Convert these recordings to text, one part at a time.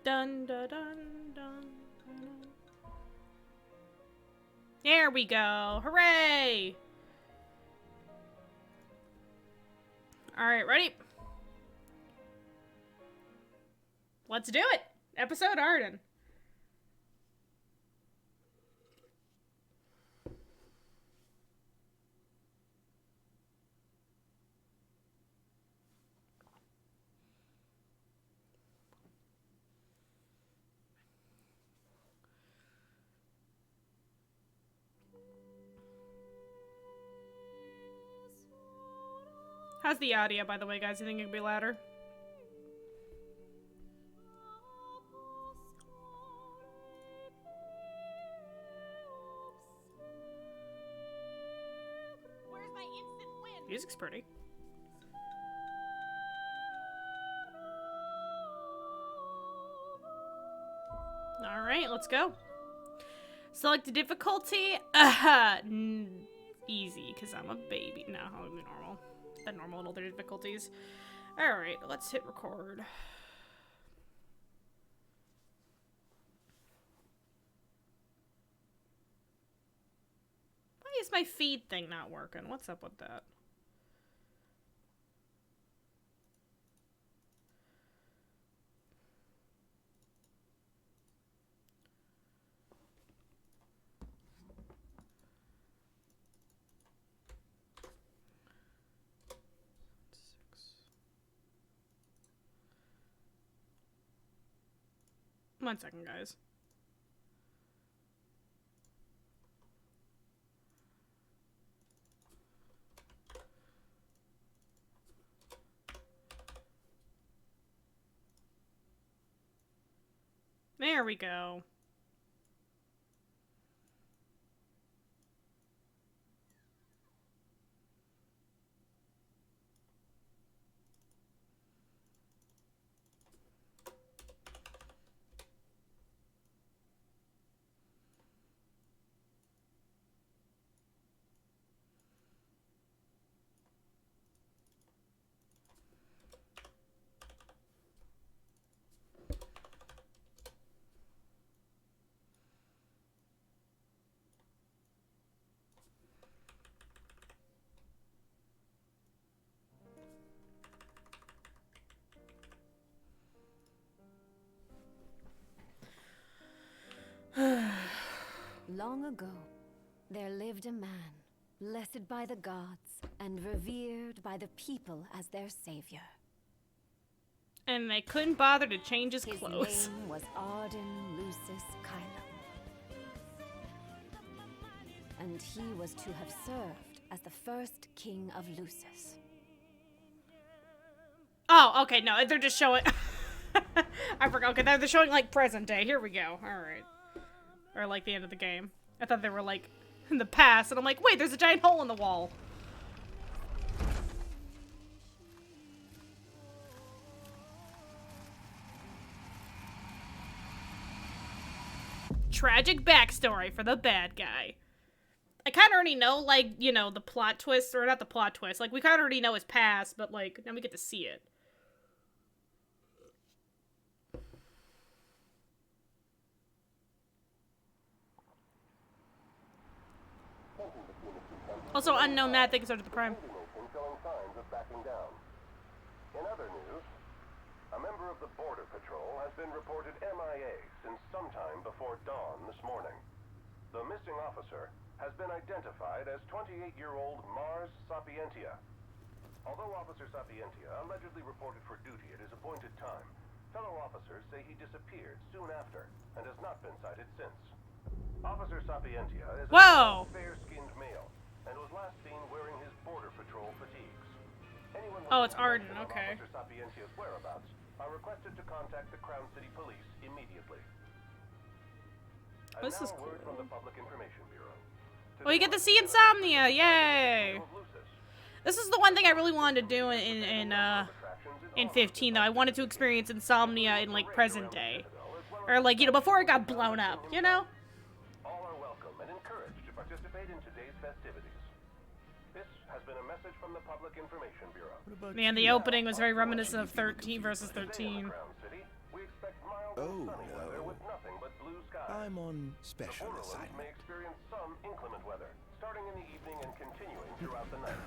Dun dun dun dun. Dun. There we go. Hooray! Alright, ready? Let's do it! Episode Ardyn. How's the audio, by the way, guys? You think it could be louder? Where's my instant win? Music's pretty. Alright, let's go. Select the difficulty. Easy, because I'm a baby. No, I'll be normal. The normal and other difficulties. Alright, let's hit record. Why is my feed thing not working? What's up with that? One second, guys. There we go. Long ago, there lived a man, blessed by the gods and revered by the people as their savior. And they couldn't bother to change his clothes. His name was Ardyn Lucis Kyla. And he was to have served as the first king of Lucis. Oh, okay, no, they're just showing... I forgot. Okay, they're showing, like, present day. Here we go. Alright. Or, like, the end of the game. I thought they were, like, in the past, and I'm like, wait, there's a giant hole in the wall. Tragic backstory for the bad guy. I kind of already know, like, you know, the plot twist, or not the plot twist. Like, we kind of already know his past, but, like, now we get to see it. Also, unknown Matt, thank you so much for the prime. Showing signs of backing down. In other news, a member of the Border Patrol has been reported MIA since sometime before dawn this morning. The missing officer has been identified as 28-year-old Mars Sapientia. Although Officer Sapientia allegedly reported for duty at his appointed time, fellow officers say he disappeared soon after and has not been sighted since. Officer Sapientia is a fair-skinned male and was last seen wearing his Border Patrol fatigues. Anyone Oh, it's Ardyn, okay. Officer Sapientia's whereabouts are requested to contact the Crown City Police immediately. This is now a word cool. from the Public Information Bureau. Well, you get to see Insomnia, yay! This is the one thing I really wanted to do in 15, though. I wanted to experience Insomnia in, like, present day. Or, like, you know, before it got blown up, you know? All are welcome and encouraged to participate in today's festivities. This has been a message from the Public Information Bureau. Man, the opening was very reminiscent of 13 versus 13. We expect mild jungle Oh, sunny weather no. with nothing but blue skies. I'm on The special Borderlands assignment. may experience some inclement weather, starting in the evening and continuing throughout the night.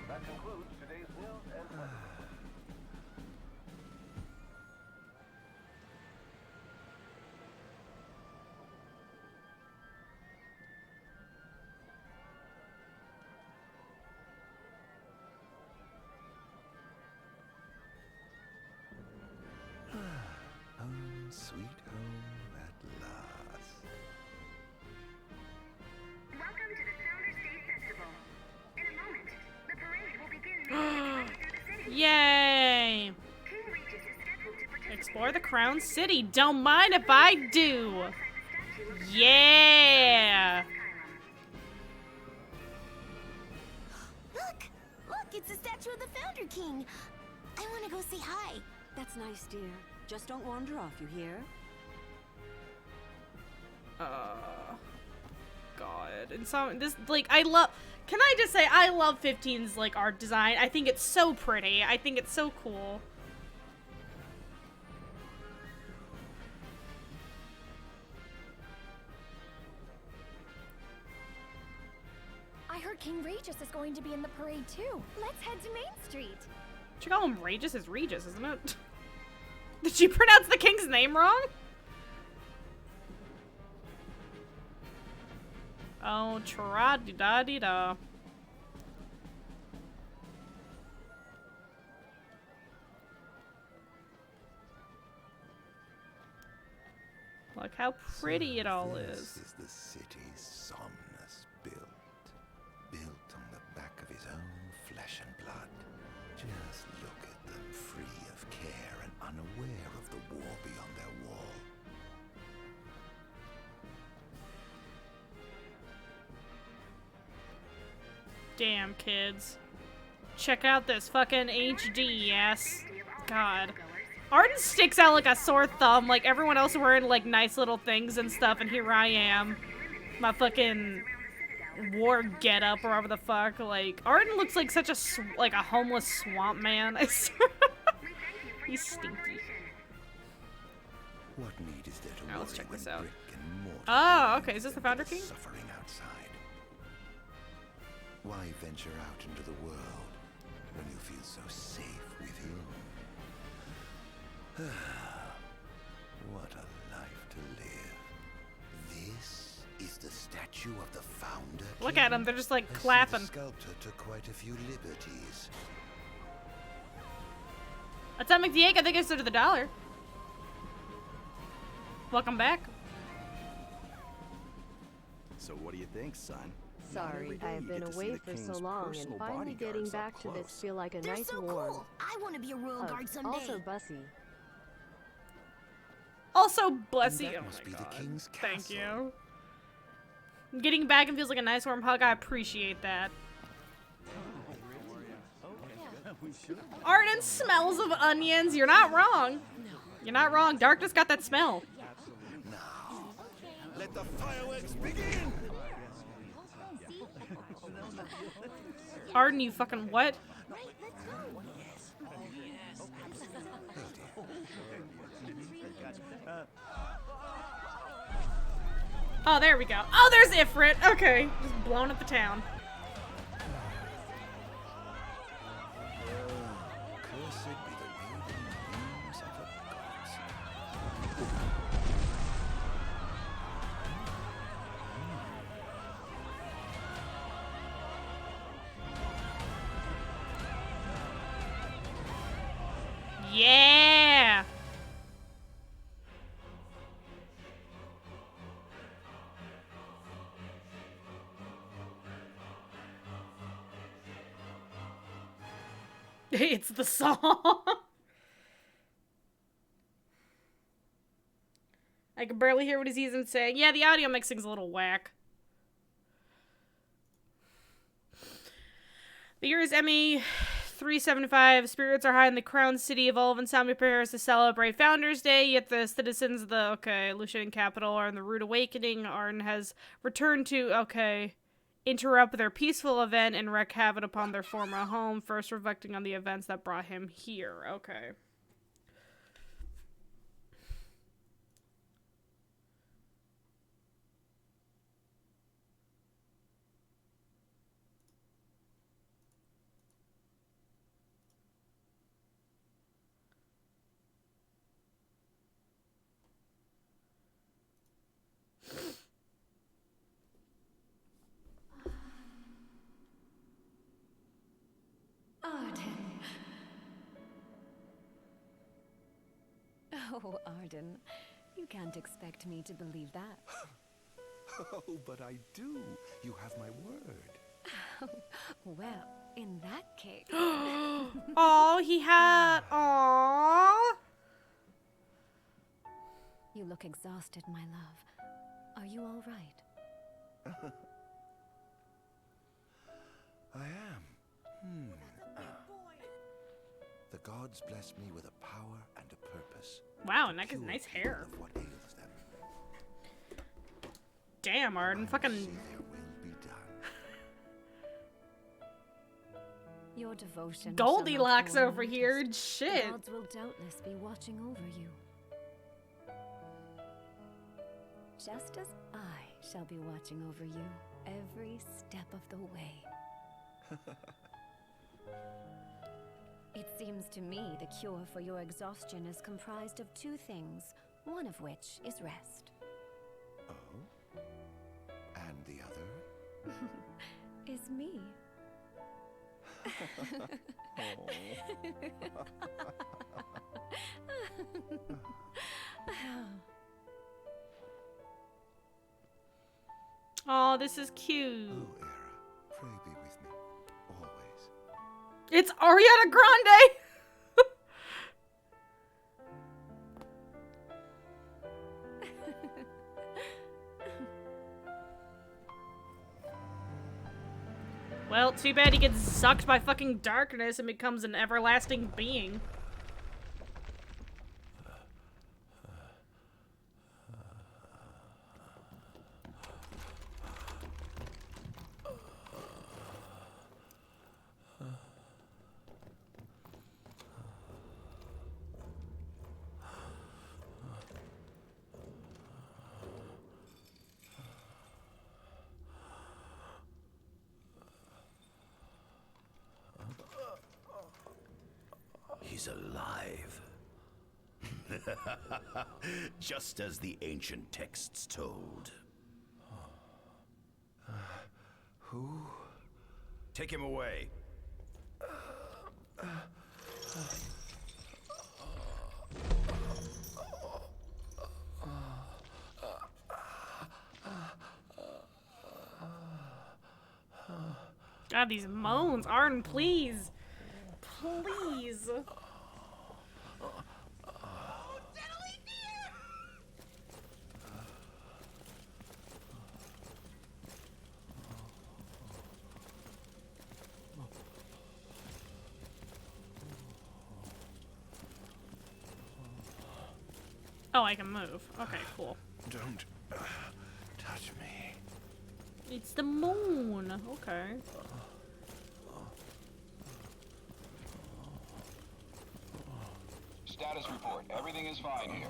That concludes today's news and weather. Home, sweet home at last. Welcome to the Founders Day Festival. In a moment, the parade will begin making its way through the city. Yay! King Regis is scheduled to participate Explore the Crown City. Don't mind if I do. alongside the statue of Yeah! Look! Look, it's the statue of the Founder King. I want to go say hi. That's nice, dear. Just don't wander off, you hear? God. And so this, like, I love. Can I just say I love 15's like art design? I think it's so pretty. I think it's so cool. I heard King Regis is going to be in the parade too. Let's head to Main Street. Should call him Regis? It's Regis, isn't it? Did she pronounce the king's name wrong? Oh, tra-di-da-di-da. Look how pretty it all This is. is the city Somnus built. Built on the back of his own flesh and blood. Just look at them, free of care and unaware of the war beyond their wall. Damn, kids. Check out this fucking HD, yes. God. Ardyn sticks out like a sore thumb, like everyone else wearing like nice little things and stuff, and here I am. My fucking war getup or whatever the fuck. Like, Ardyn looks like such a, like a homeless swamp man. I swear. He's stinky. What need is there to Alright, let's worry check this when out. brick and mortar Oh, remains okay, is this the than Founder King? Suffering outside. Why venture out into the world when you feel so safe within? What a life to live. This is the statue of the Founder Look King? at them, they're just like I see clapping. The sculptor took quite a few liberties. Atomic the egg, I think I stood to the dollar. Welcome back. So what do you think, son? Sorry, I've been away for so long, and finally getting back to this feel like a They're nice so warm. cool. I want to be a royal guard someday. Also bussy. Also, bless And you. that Oh must my be the God. king's Thank castle. you. Getting back and feels like a nice warm hug. I appreciate that. Ardyn smells of onions. You're not wrong. You're not wrong. Darkness got that smell. Now, let the fireworks begin! Ardyn, you fucking what? Oh, there we go. Oh, there's Ifrit. Okay, just blowing up the town. Cursed be the waving wings of the gods. Yeah. It's the song. I can barely hear what he's even saying. Yeah, the audio mixing's a little whack. The year is ME 375. Spirits are high in the crown city of all of Insomnia prepares to celebrate Founders Day, yet the citizens of the, Lucian capital are in the rude awakening. Ardyn has returned to, interrupt their peaceful event and wreak havoc upon their former home, first reflecting on the events that brought him here. Okay. Oh, Ardyn, you can't expect me to believe that. Oh, but I do. You have my word. Well, in that case... Oh, he had... Aww. You look exhausted, my love. Are you all right? I am. The gods blessed me with a power and a purpose. Wow, and that gets nice hair. Of what ails them. Damn, Ardyn, fucking... See their will be done. Your devotion... Goldilocks shall not go over here, unnoticed. shit. The gods will doubtless be watching over you. Just as I shall be watching over you every step of the way. It seems to me the cure for your exhaustion is comprised of two things, one of which is rest. Oh? And the other? Is me. Oh, this is cute. Oh, Era, pray be with me, always. It's Ariana Grande! Well, too bad he gets sucked by fucking darkness and becomes an everlasting being. He's alive. Just as the ancient texts told. Who? Take him away. God, these moans. Ardyn, please. Please. Oh, I can move. Okay, cool. Don't touch me. It's the moon. Okay. Status report. Everything is fine here.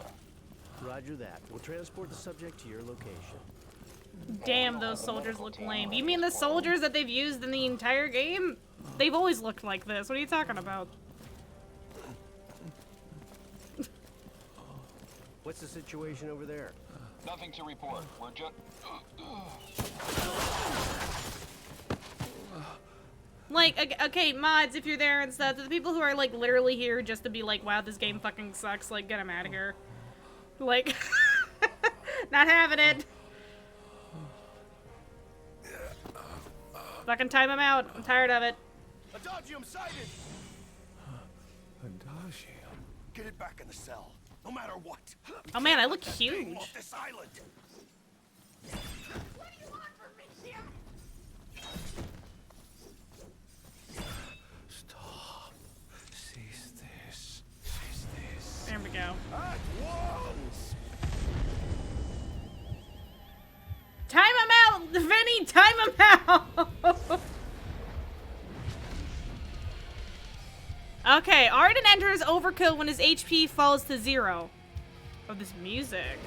Roger that. We'll transport the subject to your location. Damn, those soldiers look lame. You mean the soldiers that they've used in the entire game? They've always looked like this. What are you talking about? What's the situation over there? Nothing to report. We're just... Like, okay, mods, if you're there and stuff, the people who are, like, literally here just to be like, wow, this game fucking sucks, like, get them out of here. Like, not having it. Fucking time them out. I'm tired of it. Adagium sighted! Adagium? Get it back in the cell, no matter what. Oh man, I look huge. Off this island. What do you want from me, Jim? Stop. Cease this. Cease this. There we go. At once! Time him out! Vinny, time him out! Okay, Ardyn enters overkill when his HP falls to 0. Oh, this music.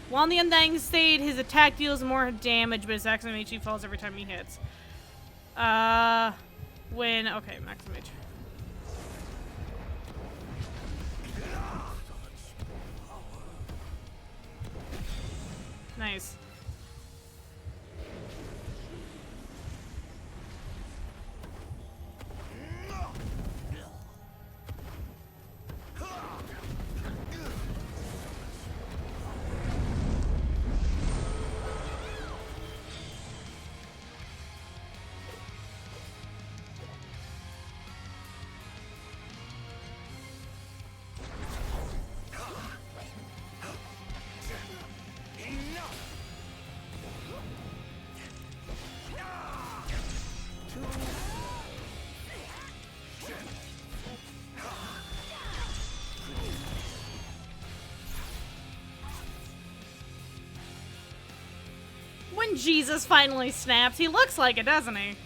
While in the undying state, his attack deals more damage, but his maximum HP falls every time he hits. Okay, maximum HP. Nice. Fucking Jesus finally snaps. He looks like it, doesn't he?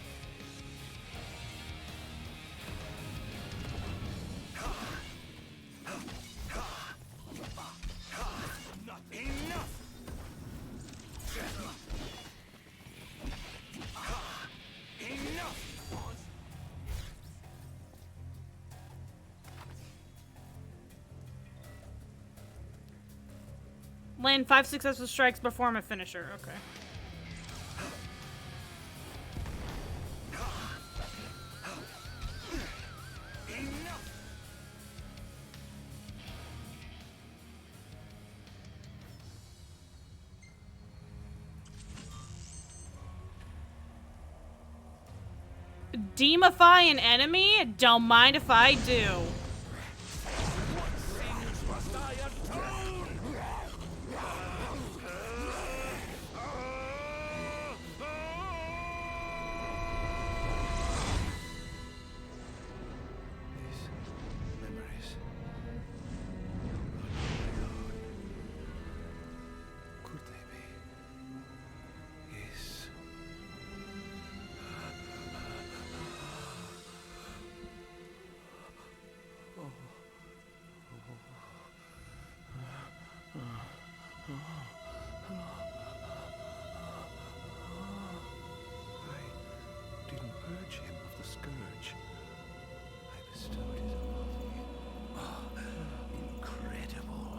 Land 5 successful strikes, perform a finisher. Okay. Demify an enemy? Don't mind if I do.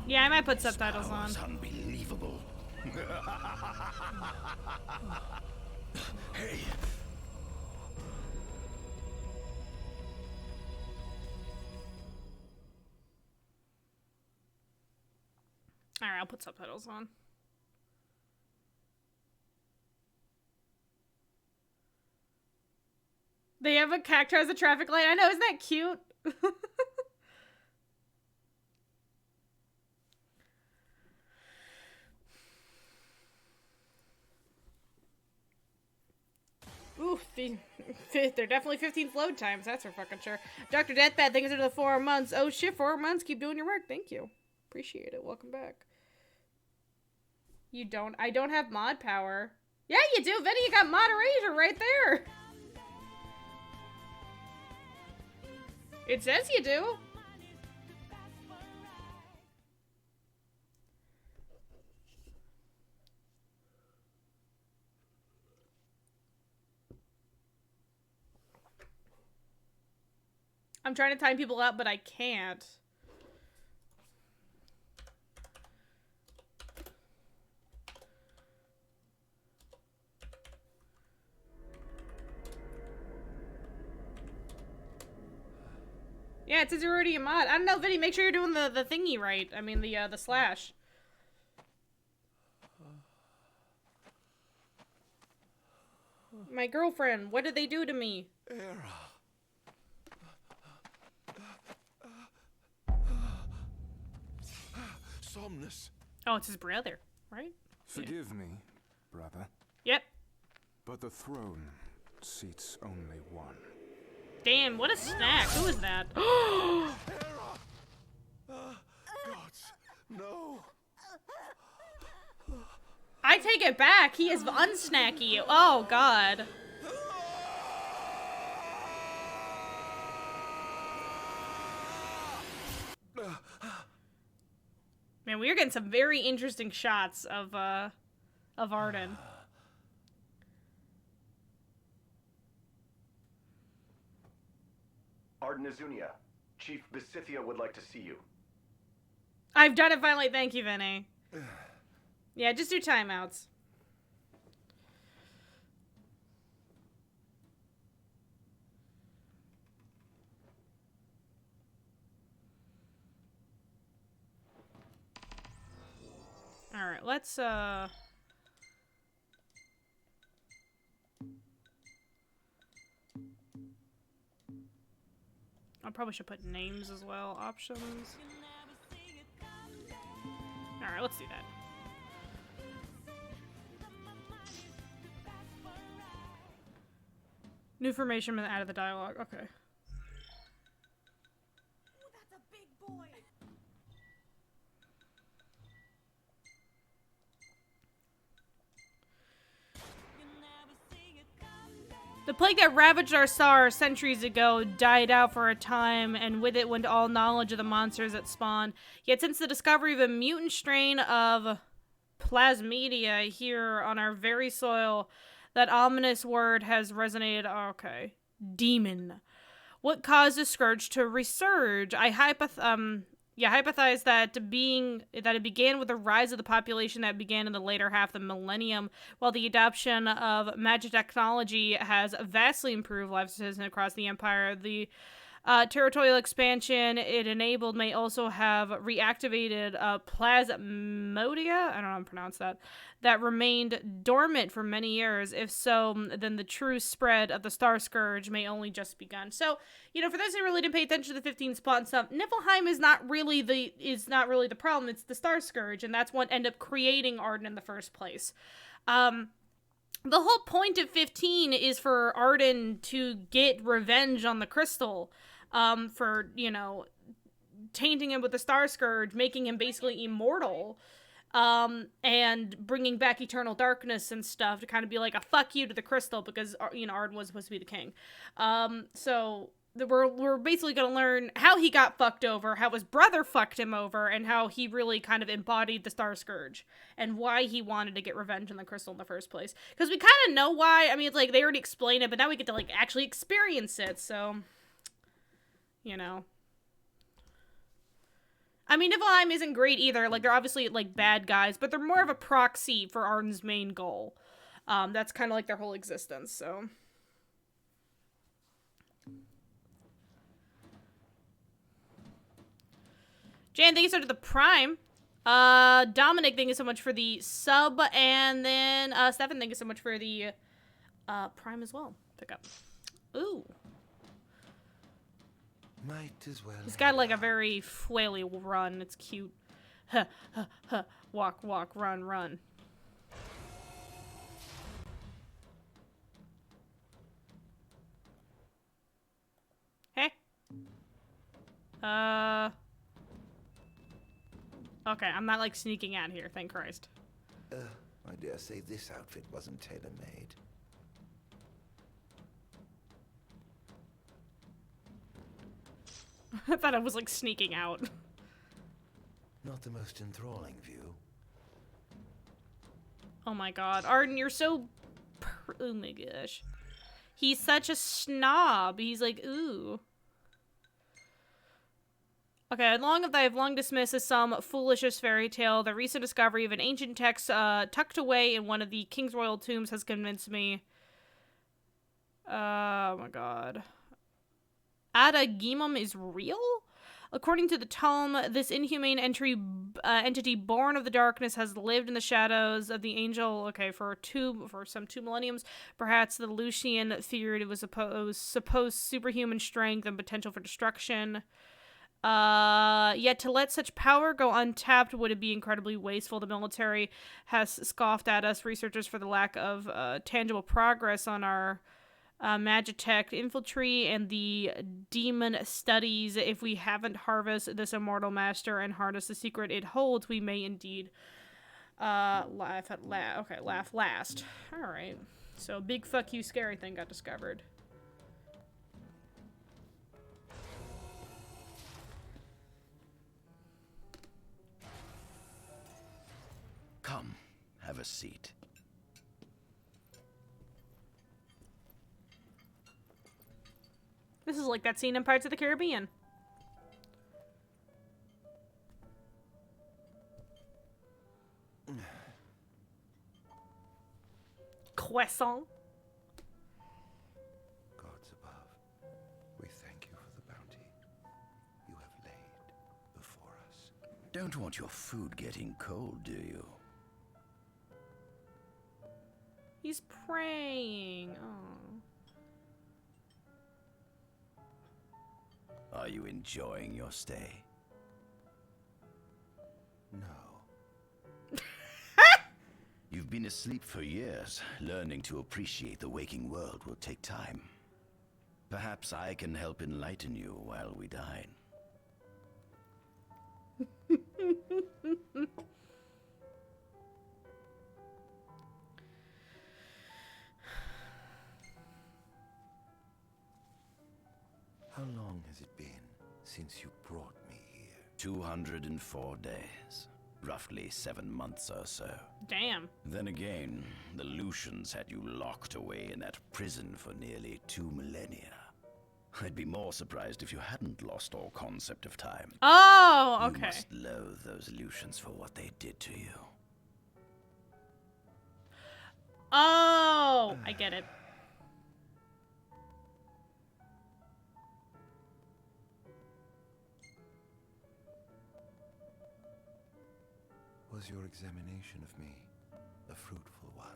Yeah, I might put subtitles on. Unbelievable. Hey. Alright, I'll put subtitles on. They have a cactus as a traffic light. I know, isn't that cute? Ooh, they're definitely 15th load times, that's for fucking sure. Dr. Deathbad, thanks for the 4 months. Oh shit, 4 months. Keep doing your work. Thank you. Appreciate it. Welcome back. You don't? I don't have mod power. Yeah, you do, Vinny. You got moderator right there. It says you do. I'm trying to time people out, but I can't. Yeah, it says you're already a mod. I don't know, Vinny, make sure you're doing the thingy right. I mean, the slash. My girlfriend, what did they do to me? Somnus. Oh, it's his brother, right? Forgive me, brother. Yep. But the throne seats only one. Damn, what a snack. Who is that? Gods, no. I take it back. He is unsnacky. Oh, God. Man, we are getting some very interesting shots of Ardyn. Ardyn Insomnia, Chief Besithia would like to see you. I've done it finally. Thank you, Vinny. Yeah, just do timeouts. Alright, let's, I probably should put names as well. Options. Alright, let's do that. New formation out of the dialogue. Okay. That's a big boy. The plague that ravaged our star centuries ago died out for a time, and with it went all knowledge of the monsters that spawned. Yet since the discovery of a mutant strain of plasmidia here on our very soil, that ominous word has resonated. Okay. Demon. What caused the scourge to resurge? I hypothesize that it began with the rise of the population that began in the later half of the millennium, while the adoption of Magitek technology has vastly improved life citizens across the empire. The territorial expansion it enabled may also have reactivated plasmodia, I don't know how to pronounce that remained dormant for many years. If so, then the true spread of the Star Scourge may only just begun. So, you know, for those who really didn't pay attention to the 15 spot and stuff, Niflheim is not really the problem. It's the Star Scourge, and that's what ended up creating Ardyn in the first place. The whole point of 15 is for Ardyn to get revenge on the crystal, for, you know, tainting him with the Star Scourge, making him basically immortal, and bringing back eternal darkness and stuff to kind of be like a fuck you to the crystal, because, you know, Ardyn was supposed to be the king. So we're basically going to learn how he got fucked over, how his brother fucked him over, and how he really kind of embodied the Star Scourge, and why he wanted to get revenge on the crystal in the first place. Because we kind of know why. I mean, it's like, they already explained it, but now we get to, like, actually experience it, so, you know. I mean, Niflheim isn't great either. Like, they're obviously, like, bad guys, but they're more of a proxy for Ardyn's main goal. That's kind of like their whole existence, so. Jan, thank you so much for the Prime. Dominic, thank you so much for the sub. And then, Stefan, thank you so much for the, Prime as well. Pick up. Ooh. Might as well. He's got like a very flaily run. It's cute. Huh, huh, huh. Walk, walk, run, run. Hey. Okay, I'm not like sneaking out here, thank Christ. I dare say this outfit wasn't tailor-made. I thought I was like sneaking out. Not the most enthralling view. Oh my god, Ardyn, you're so... Oh my gosh. He's such a snob. He's like, ooh. Okay, I've long dismissed as some foolishest fairy tale. The recent discovery of an ancient text tucked away in one of the King's royal tombs has convinced me. Oh my god. Adagimum is real? According to the tome, this inhumane entity born of the darkness has lived in the shadows of the angel, okay, for some 2 millenniums. Perhaps the Lucian feared it was supposed superhuman strength and potential for destruction. Yet to let such power go untapped would it be incredibly wasteful. The military has scoffed at us researchers for the lack of tangible progress on our Magitek infiltrate and the demon studies. If we haven't harvested this immortal master and harness the secret it holds, we may indeed laugh last. Alright. So big fuck you scary thing got discovered. Come, have a seat. This is like that scene in Pirates of the Caribbean. Croissant. Gods above, we thank you for the bounty you have laid before us. Don't want your food getting cold, do you? He's praying. Oh. Are you enjoying your stay? No. You've been asleep for years. Learning to appreciate the waking world will take time. Perhaps I can help enlighten you while we dine. How long has it been since you brought me here? 204 days. Roughly 7 months or so. Damn. Then again, the Lucians had you locked away in that prison for nearly 2 millennia. I'd be more surprised if you hadn't lost all concept of time. Oh, okay. You must loathe those Lucians for what they did to you. Oh, I get it. Was your examination of me a fruitful one?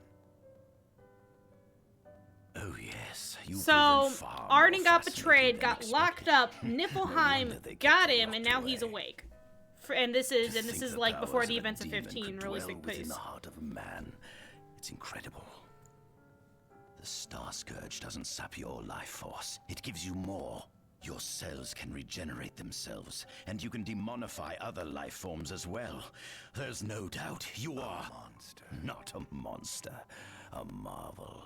Oh yes, you So, Ardyn got betrayed, got locked up, Niflheim got him, and now he's awake. And this is like before the events of 15 really take place. In the heart of a man, it's incredible. The Star Scourge doesn't sap your life force; it gives you more. Your cells can regenerate themselves, and you can demonify other life forms as well. There's no doubt you are a monster. Not a monster, a marvel.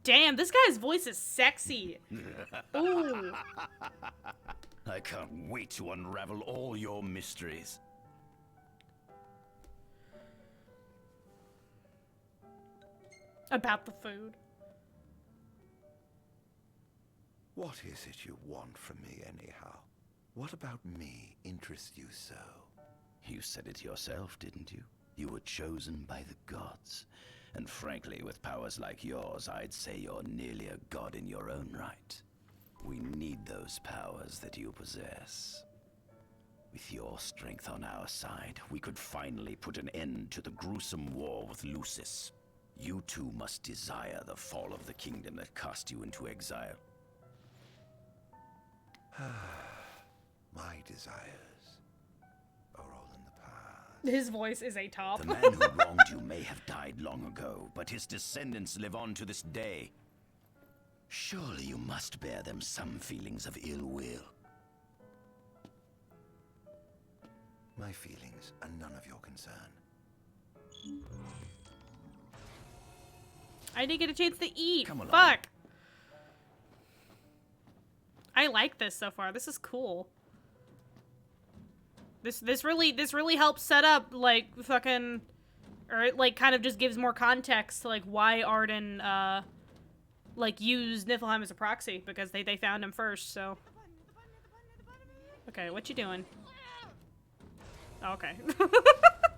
Damn, this guy's voice is sexy. Ooh. I can't wait to unravel all your mysteries. About the food. What is it you want from me, anyhow? What about me interests you so? You said it yourself, didn't you? You were chosen by the gods. And frankly, with powers like yours, I'd say you're nearly a god in your own right. We need those powers that you possess. With your strength on our side, we could finally put an end to the gruesome war with Lucis. You too must desire the fall of the kingdom that cast you into exile. My desires are all in the past. His voice is a top. The man who wronged you may have died long ago, but his descendants live on to this day. Surely you must bear them some feelings of ill will. My feelings are none of your concern. I didn't get a chance to eat. Come along. Fuck. I like this so far. This is cool. This really helps set up like fucking, or it like kind of just gives more context to like why Ardyn like used Niflheim as a proxy, because they found him first. So okay, what you doing? Oh, okay.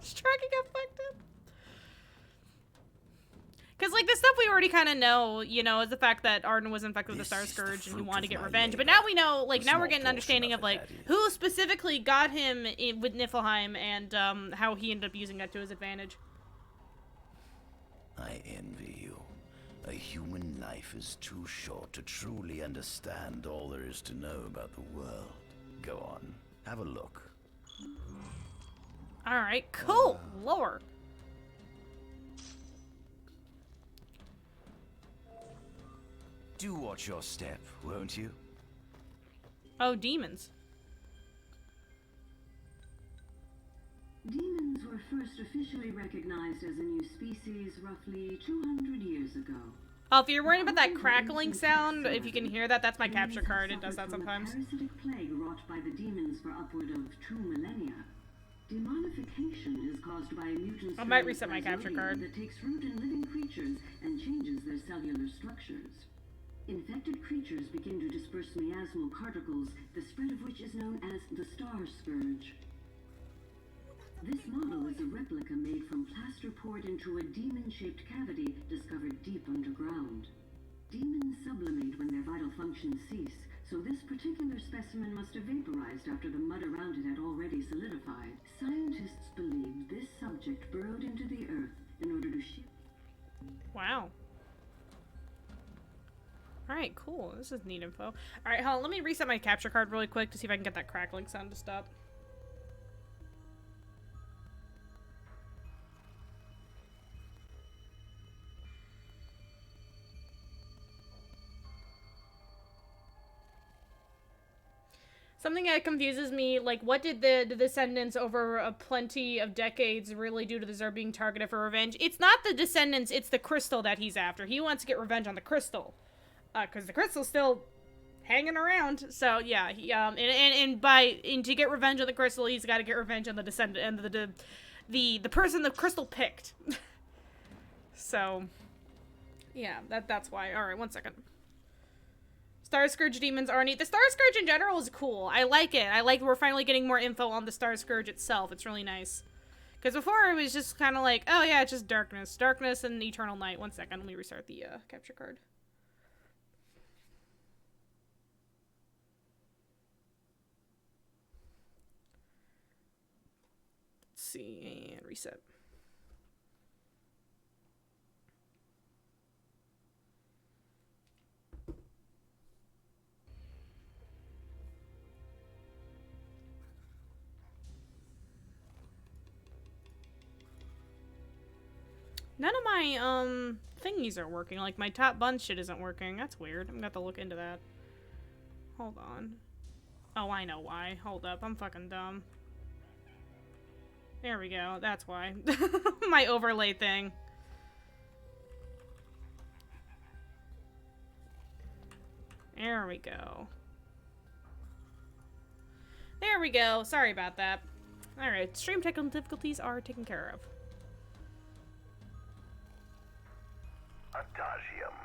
Just trying to get fucked up. Because, like, the stuff we already kind of know, you know, is the fact that Ardyn was infected with the Star Scourge and he wanted to get revenge. But now we know, like, now we're getting an understanding of, like, who specifically got him with Niflheim and how he ended up using that to his advantage. I envy you. A human life is too short to truly understand all there is to know about the world. Go on, have a look. Alright, cool. Lore. Do watch your step, won't you? Oh, demons. Demons were first officially recognized as a new species roughly 200 years ago. Oh, if you're worried about that crackling sound, if you can hear that, that's my capture card. It does that sometimes. A parasitic plague wrought by the demons for upward of 2 millennia. Demonification is caused by a mutant I might reset my capture card. that takes root in living creatures and changes their cellular structures. Infected creatures begin to disperse miasmal particles, the spread of which is known as the Star Scourge. This model is a replica made from plaster poured into a demon-shaped cavity discovered deep underground. Demons sublimate when their vital functions cease, so this particular specimen must have vaporized after the mud around it had already solidified. Scientists believe this subject burrowed into the earth in order to shift. Wow. Alright, cool. This is neat info. Alright, hold on. Let me reset my capture card really quick to see if I can get that crackling sound to stop. Something that confuses me, like, what did the Descendants over a plenty of decades really do to deserve being targeted for revenge? It's not the Descendants, it's the crystal that he's after. He wants to get revenge on the crystal. Because the crystal's still hanging around. So yeah, he and to get revenge on the crystal, he's got to get revenge on the descendant and the person the crystal picked. So yeah, that's why. All right, 1 second. Star Scourge demons are neat. The Star Scourge in general is cool. I like it. I like we're finally getting more info on the Star Scourge itself. It's really nice. Because before it was just kind of like, oh yeah, it's just darkness. Darkness and eternal night. 1 second, let me restart the capture card. Let's see, and reset. None of my, thingies are working. Like, my top bun shit isn't working. That's weird. I'm gonna have to look into that. Hold on. Oh, I know why. Hold up. I'm fucking dumb. There we go. That's why. My overlay thing. There we go. There we go. Sorry about that. Alright, stream technical difficulties are taken care of. Adagium.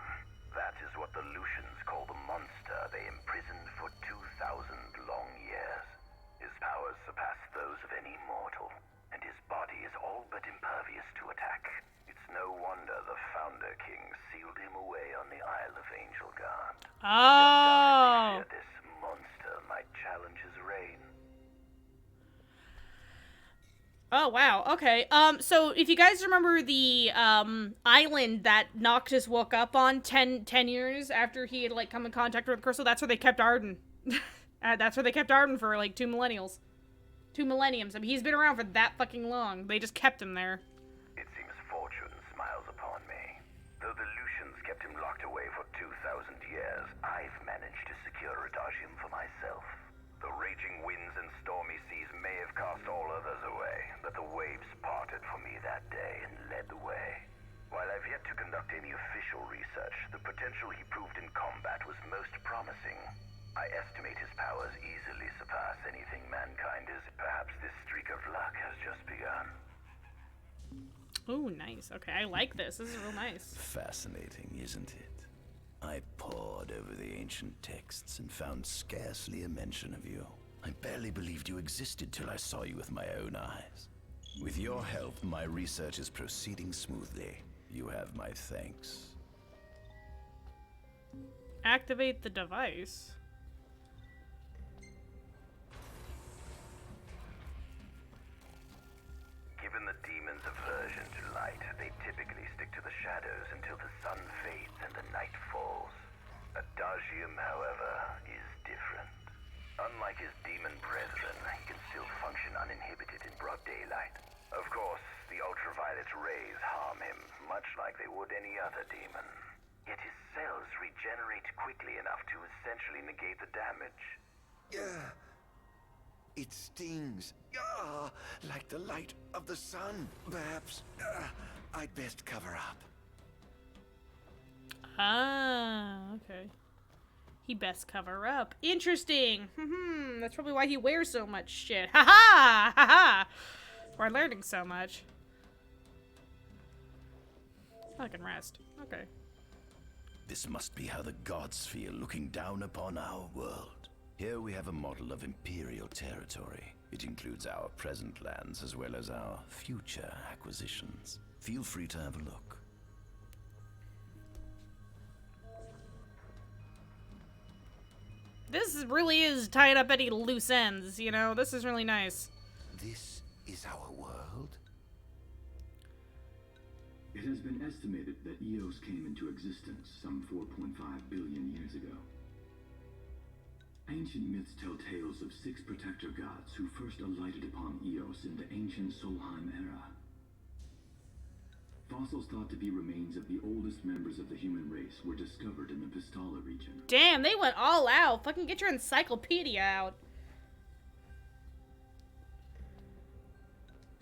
That is what the Lucians call the monster they imprisoned for 2,000 long years. His powers surpass those of any mortal, and his body is all but impervious to attack. It's no wonder the Founder King sealed him away on the Isle of Angel Guard. Oh! This monster might challenge his reign. Oh, wow. Okay. So if you guys remember the, island that Noctis woke up on 10 years after he had, like, come in contact with the crystal, that's where they kept Ardyn. That's where they kept Ardyn for, like, 2 millenniums. I mean, he's been around for that fucking long. They just kept him there. It seems fortune smiles upon me. Though the Lucians kept him locked away for 2,000 years, I've managed to secure Adagium for myself. The raging winds and stormy seas may have cast all others away, but the waves parted for me that day and led the way. While I've yet to conduct any official research, the potential he proved in combat was most promising. I estimate his powers easily surpass anything mankind is. Perhaps this streak of luck has just begun. Oh, nice. Okay, I like this. This is real nice. Fascinating, isn't it? I pored over the ancient texts and found scarcely a mention of you. I barely believed you existed till I saw you with my own eyes. With your help, my research is proceeding smoothly. You have my thanks. Activate the device. Given the demon's aversion to light, they typically stick to the shadows until the sun fades and the night falls. Adagium, however, is different. Unlike his demon brethren, he can still function uninhibited in broad daylight. Of course, the ultraviolet rays harm him, much like they would any other demon. Yet his cells regenerate quickly enough to essentially negate the damage. Yeah. It stings. Like the light of the sun. Perhaps I'd best cover up. Ah, okay. He best cover up. Interesting. That's probably why he wears so much shit. Ha ha! Ha ha! We're learning so much. I can rest. Okay. This must be how the gods feel looking down upon our world. Here we have a model of imperial territory. It includes our present lands as well as our future acquisitions. Feel free to have a look. This really is tying up any loose ends, you know? This is really nice. This is our world? It has been estimated that Eos came into existence some 4.5 billion years ago. Ancient myths tell tales of 6 protector gods who first alighted upon Eos in the ancient Solheim era. Fossils thought to be remains of the oldest members of the human race were discovered in the Pistola region. Damn, they went all out. Fucking get your encyclopedia out.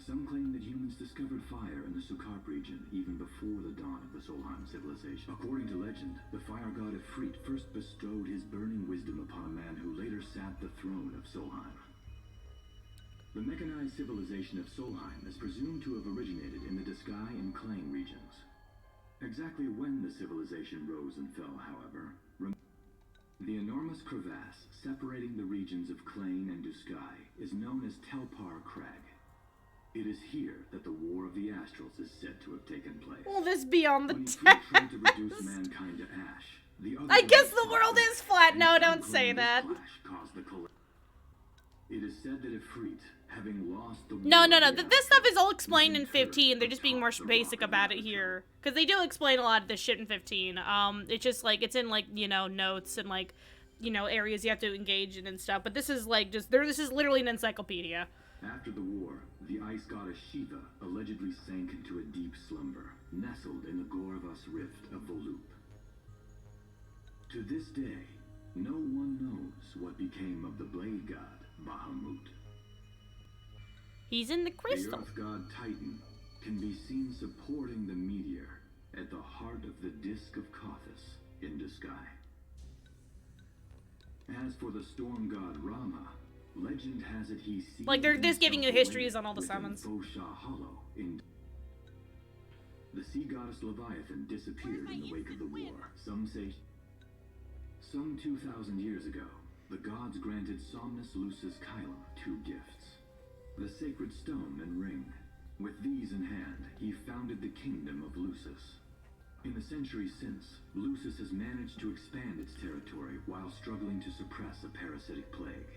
Some claim that humans discovered fire in the Sukarp region even before before the dawn of the Solheim civilization. According to legend, the fire god Ifrit first bestowed his burning wisdom upon a man who later sat the throne of Solheim. The mechanized civilization of Solheim is presumed to have originated in the Diskai and Klang regions. Exactly when the civilization rose and fell, however, the enormous crevasse separating the regions of Klang and Diskai is known as Telpar Crag. It is here that the War of the Astrals is said to have taken place. Will this be on the When test? Ifrit tried to reduce mankind to ash, the other I guess gods the world is flat. No, don't say that. caused the It is said that Ifrit, having lost the No. war of the This stuff is all explained in 15. They're just being more basic about it here. Because they do explain a lot of this shit in 15. It's just, like, it's in, like, you know, notes and, like, you know, areas you have to engage in and stuff. But this is, like, just, this is literally an encyclopedia. After the war, the ice goddess Shiva allegedly sank into a deep slumber, nestled in the Goravas rift of Volúp. To this day, no one knows what became of the blade god, Bahamut. He's in the crystal. The earth god Titan can be seen supporting the meteor at the heart of the disk of Kothis in Diskai. As for the storm god Rama, legend has it he sees Like, they're just giving you histories on all the summons. Fosha Hollow in the sea goddess Leviathan disappeared in the wake of the war. Some say some 2,000 years ago, the gods granted Somnus Lucis Kylum 2 gifts. The sacred stone and ring. With these in hand, he founded the kingdom of Lucis. In the centuries since, Lucis has managed to expand its territory while struggling to suppress a parasitic plague.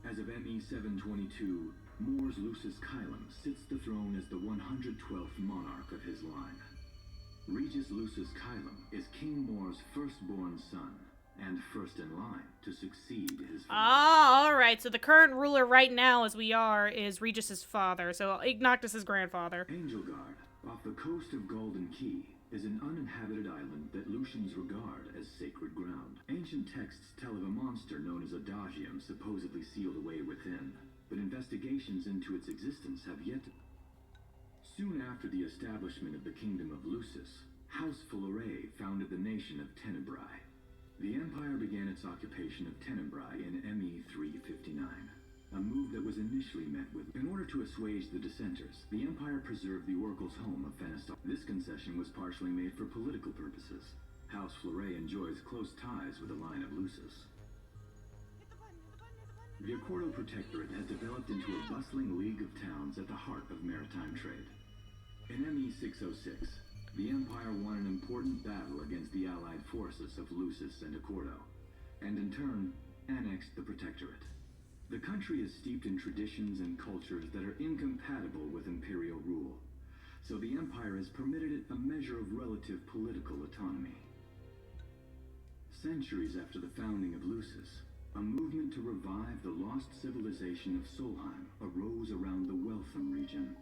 As of ME 722, Mor's Lucis Kylum sits the throne as the 112th monarch of his line. Regis Lucis Kylum is King Mor's firstborn son, and first in line to succeed his father. Ah, alright, so the current ruler right now, as we are, is Regis's father, so Ignactus's grandfather. Angelgard, off the coast of Golden Key, is an uninhabited island that Lucians regard as sacred ground. Ancient texts tell of a monster known as Adagium supposedly sealed away within, but investigations into its existence have yet to... Soon after the establishment of the Kingdom of Lucis, House Fulleré founded the nation of Tenebrae. The Empire began its occupation of Tenebrae in ME 359, a move that was initially met with. In order to assuage the dissenters, the Empire preserved the Oracle's home of Fenistar. This concession was partially made for political purposes. House Fleuret enjoys close ties with the line of Lucis. The Accordo Protectorate has developed into a bustling league of towns at the heart of maritime trade. In ME 606, the Empire won an important battle against the allied forces of Lucis and Accordo, and in turn, annexed the Protectorate. The country is steeped in traditions and cultures that are incompatible with imperial rule, so the Empire has permitted it a measure of relative political autonomy. Centuries after the founding of Lucis, a movement to revive the lost civilization of Solheim arose around the Weltham region.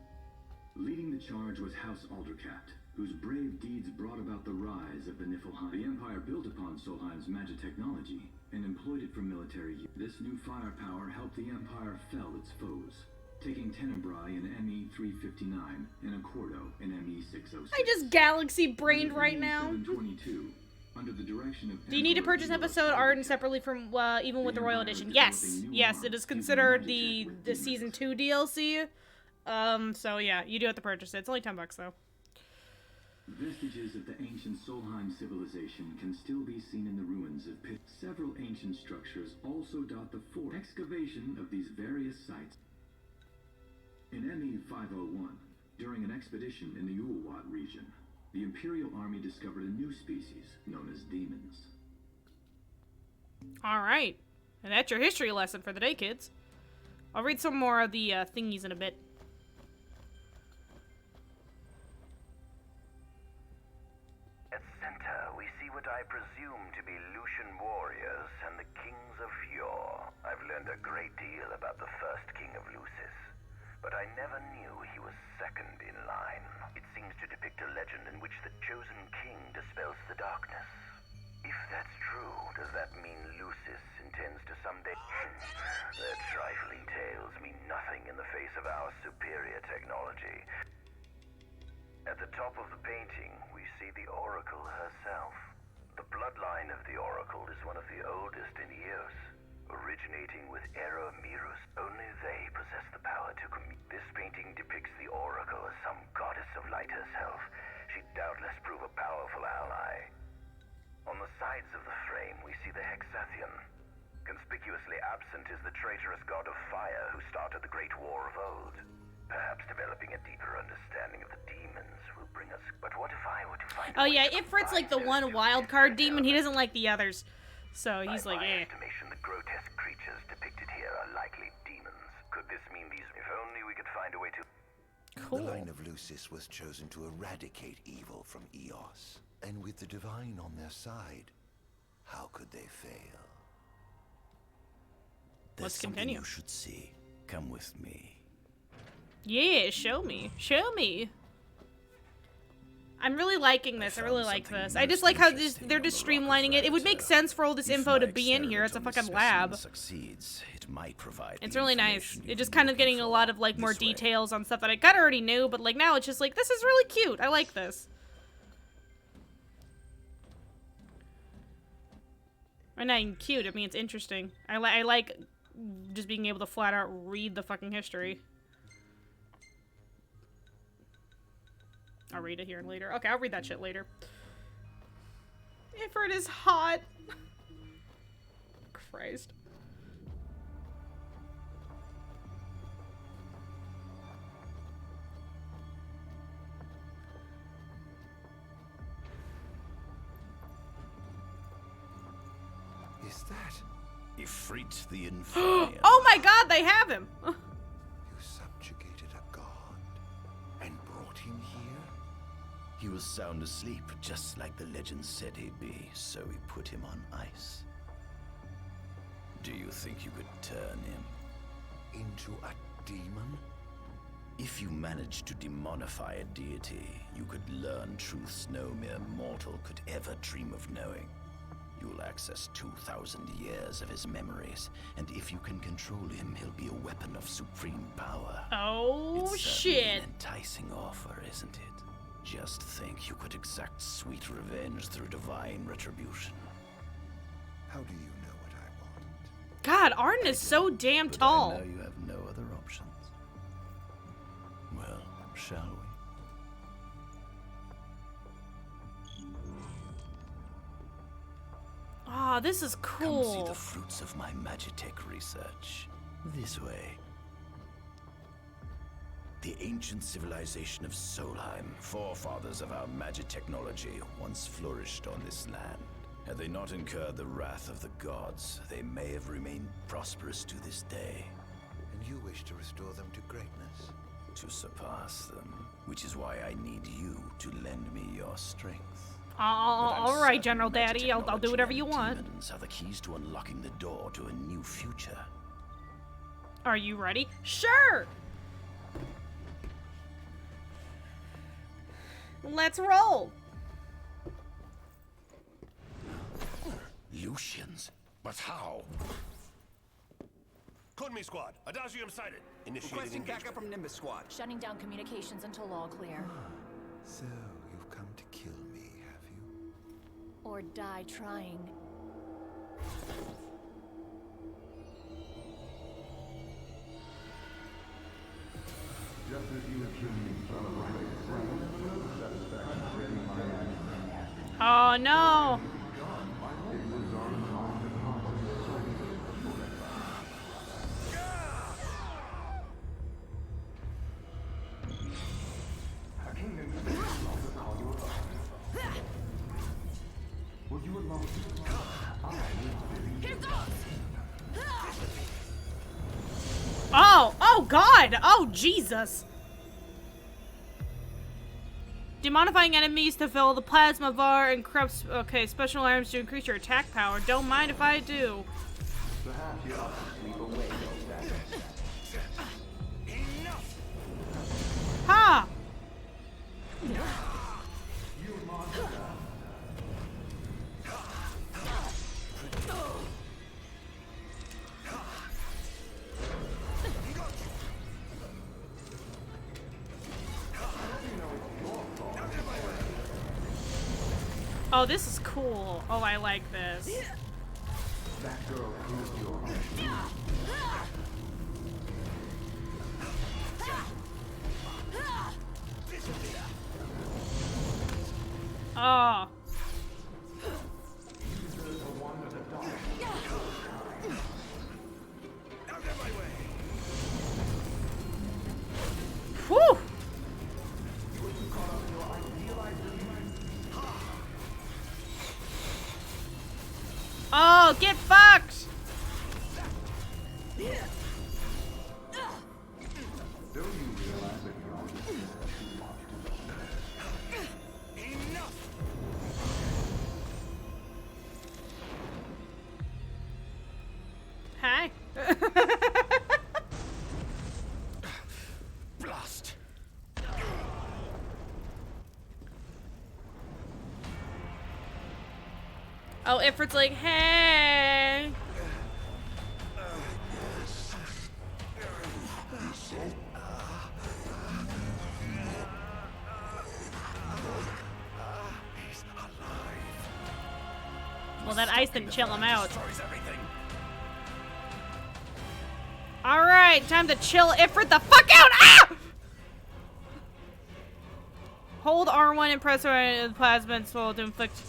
Leading the charge was House Aldercat, whose brave deeds brought about the rise of the Niflheim. The Empire built upon Solheim's magic technology and employed it for military use. This new firepower helped the Empire fell its foes, taking Tenebrae in ME 359 and Accordo in ME 606. I just galaxy brained right now. 722, under the direction of Do you need to purchase episode Ardyn separately from even with the Royal Edition? Yes, yes, it is considered the season 2 DLC. So yeah, you do have to purchase it. It's only $10 though. Vestiges of the ancient Solheim civilization can still be seen in the ruins of Pit. Several ancient structures also dot the forest. Excavation of these various sites. In ME 501, during an expedition in the Ulwat region, the Imperial Army discovered a new species known as demons. Alright, and that's your history lesson for the day, kids. I'll read some more of the thingies in a bit. I presume to be Lucian warriors and the kings of yore. I've learned a great deal about the first king of Lucis, but I never knew he was second in line. It seems to depict a legend in which the chosen king dispels the darkness. If that's true, does that mean Lucis intends to someday... Their trifling tales mean nothing in the face of our superior technology. At the top of the painting, we see the Oracle herself. The bloodline of the Oracle is one of the oldest in years, originating with Era Mirus. Only they possess the power to This painting depicts the Oracle as some goddess of light herself. She'd doubtless prove a powerful ally. On the sides of the frame, we see the Hexathian. Conspicuously absent is the traitorous god of fire who started the Great War of old. Perhaps developing a deeper understanding of the demons will bring us. But what if I were to find Oh yeah, Ifrit's like the one wild card demon. He doesn't like the others. So he's By like, my eh. estimation, the grotesque creatures depicted here are likely demons. Could this mean these? If only we could find a way to. Cool. The line of Lucis was chosen to eradicate evil from Eos, and with the divine on their side, how could they fail? There's Let's something continue. you should see. Come with me. Yeah, show me. Show me. I'm really liking this. I really like this. I just like how they're just streamlining it. It would make sense for all this info to be in here. It's a fucking lab. Succeeds, it might provide It's really nice. It's just kind of getting a lot of like more details on stuff that I kind of already knew, but like now it's just like, this is really cute. I like this. Or not even cute. I mean, it's interesting. I like just being able to flat out read the fucking history. I'll read it here later. Okay, I'll read that shit later. Ifrit is hot. Christ. Is that? Ifrit the Infernal. Oh my god, they have him! You subjugated a god and brought him here? He was sound asleep, just like the legend said he'd be, so we put him on ice. Do you think you could turn him into a demon? If you managed to demonify a deity, you could learn truths no mere mortal could ever dream of knowing. You'll access 2,000 years of his memories, and if you can control him, he'll be a weapon of supreme power. Oh, it's certainly shit. an enticing offer, isn't it? Just think you could exact sweet revenge through divine retribution. How do you know what I want? God, Ardyn is so damn But tall. I know you have no other options. Well, shall we? Oh, this is cool. Come see the fruits of my Magitek research. This way. The ancient civilization of Solheim, forefathers of our magic technology, once flourished on this land. Had they not incurred the wrath of the gods, they may have remained prosperous to this day. And you wish to restore them to greatness? To surpass them, which is why I need you to lend me your strength. All right, General Daddy. I'll do whatever you want. Demons are the keys to unlocking the door to a new future. Are you ready? Sure. Let's roll. Lucians? But how? Kunmi squad, Adagium sighted. Initiating Requesting engagement. backup from Nimbus squad. Shutting down communications until all clear. So, you've come to kill me, have you? Or die trying. Just as you accused me from Oh no. Oh God! Oh Jesus! Demonifying enemies to fill the plasma var and corrupts. Okay, special items to increase your attack power. Don't mind if I do. Perhaps you ought to sleep away Ha! Oh, this is cool. Oh, I like this. That girl proved your Oh. Whew. Oh, get fucked! Hi. Blast. Oh, Ifrit's like, hey. Well, that ice didn't chill him out. Alright, time to chill Ifrit the fuck out! Ah! Hold R1 and press R1 in the plasma and swallow to inflict.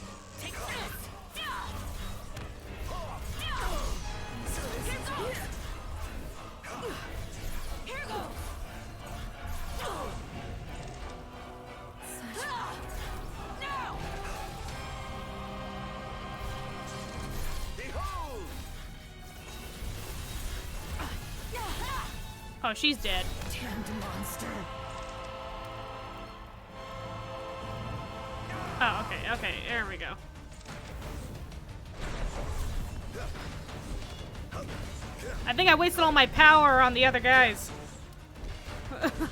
Oh, she's dead. Damned monster. Oh, okay, okay, there we go. I think I wasted all my power on the other guys.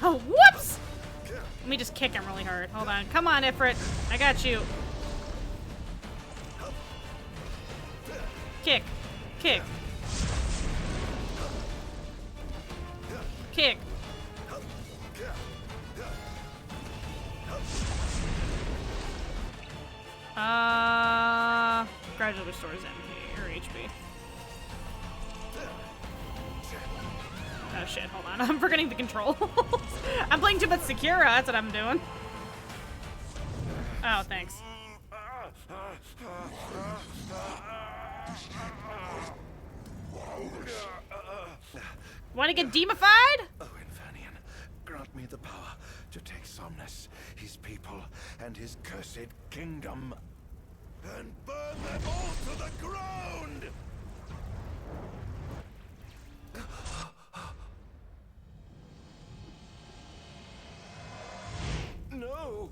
Whoops! Let me just kick him really hard. Hold on. Come on, Ifrit. I got you. Kick. Kick. Kick. Gradually restores MP or HP. Oh shit, hold on. I'm forgetting the controls. I'm playing too much Sekiro, that's what I'm doing. Oh, thanks. Want to get demified? Oh, Infanian, grant me the power to take Somnus, his people, and his cursed kingdom, and burn them all to the ground! No!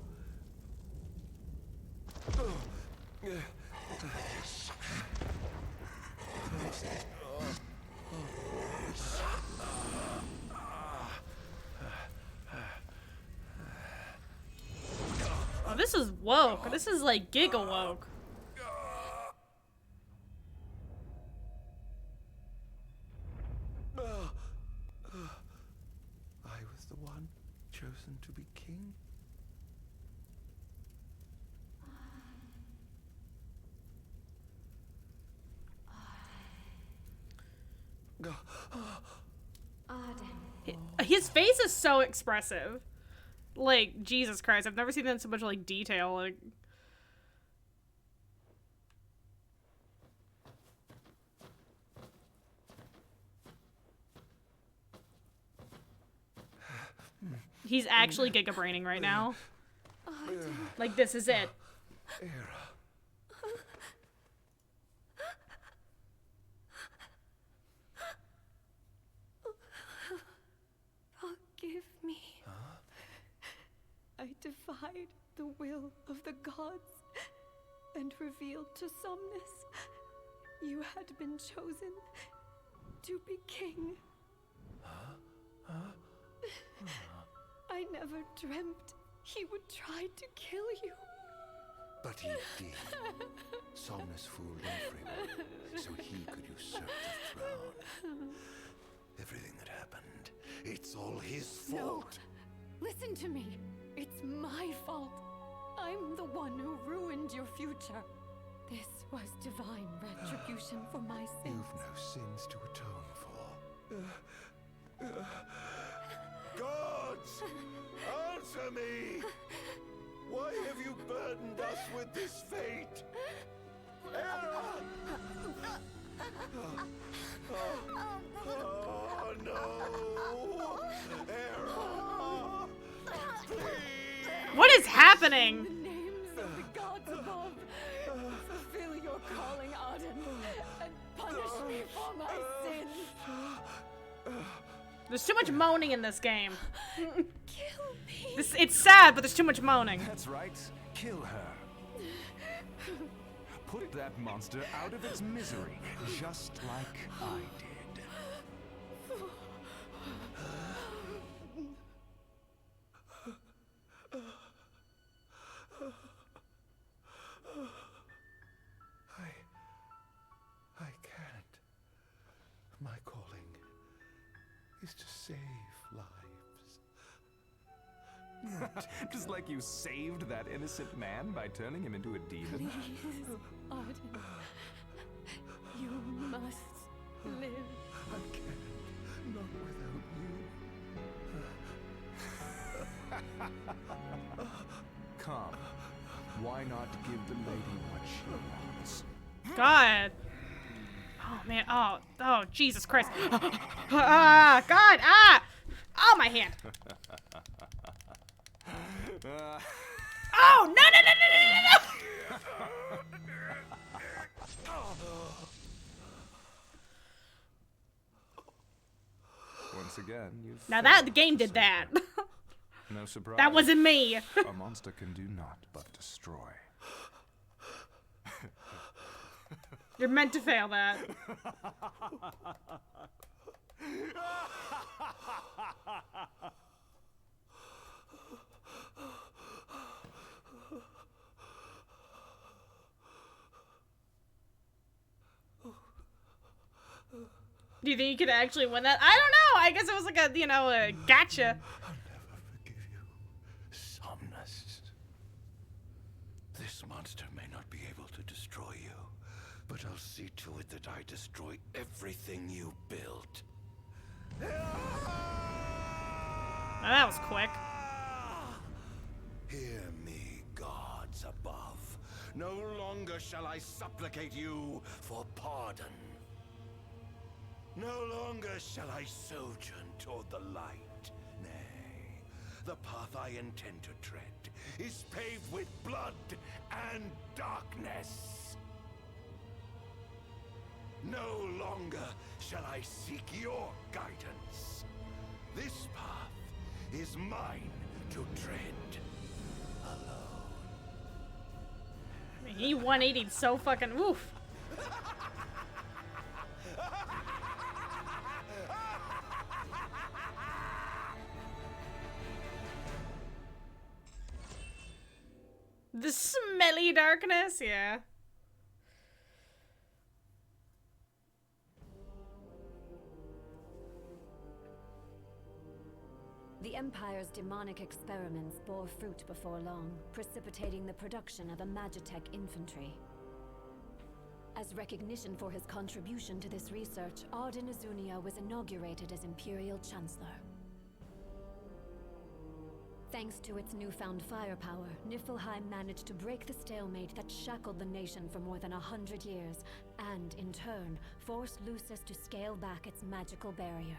Oh, this is woke. This is like giga woke. I was the one chosen to be king. His face is so expressive. Like, Jesus Christ, I've never seen that in so much, like, detail. Like, he's actually giga-braining right now. Like, this is it. Forgive me. I defied the will of the gods and revealed to Somnus you had been chosen to be king. I never dreamt he would try to kill you. But he did. Somnus fooled everyone, so he could usurp the throne. Everything that happened, it's all his fault. No. Listen to me. It's my fault. I'm the one who ruined your future. This was divine retribution for my sins. You've no sins to atone for. Gods! Answer me! Why have you burdened us with this fate? Era! Oh no! Era! Please! What is happening? In the names of the gods above, fulfill your calling, Ardyn, and punish me for my sins. There's too much moaning in this game. Kill me. It's sad, but there's too much moaning. That's right. Kill her. Put that monster out of its misery, just like I did. I can't. My calling is to save lives. Just like you saved that innocent man by turning him into a demon. Please, Ardyn. You must live. I can't. Not without you. Come. Why not give the lady what she wants? God. Oh man. Oh Jesus Christ. Ah, God. Ah. Oh, my hand. Oh, no, no, no, no, no, no, Once again, you. Now that the game did that. No surprise. That wasn't me. A monster can do naught but destroy. You're meant to fail that. Do you think you could actually win that? I don't know. I guess it was like a, you know, a gotcha. I'll never forgive you, Somnus. This monster may not be able to destroy you, but I'll see to it that I destroy everything you built. Oh, that was quick. Hear me, gods above. No longer shall I supplicate you for pardon. No longer shall I sojourn toward the light. Nay, the path I intend to tread is paved with blood and darkness. No longer shall I seek your guidance. This path is mine to tread alone. I mean, he 180'd so fucking oof. The smelly darkness, yeah. The Empire's demonic experiments bore fruit before long, precipitating the production of a Magitek infantry. As recognition for his contribution to this research, Ardyn was inaugurated as Imperial Chancellor. Thanks to its newfound firepower, Niflheim managed to break the stalemate that shackled the nation for more than 100 years, and, in turn, forced Lucis to scale back its magical barrier.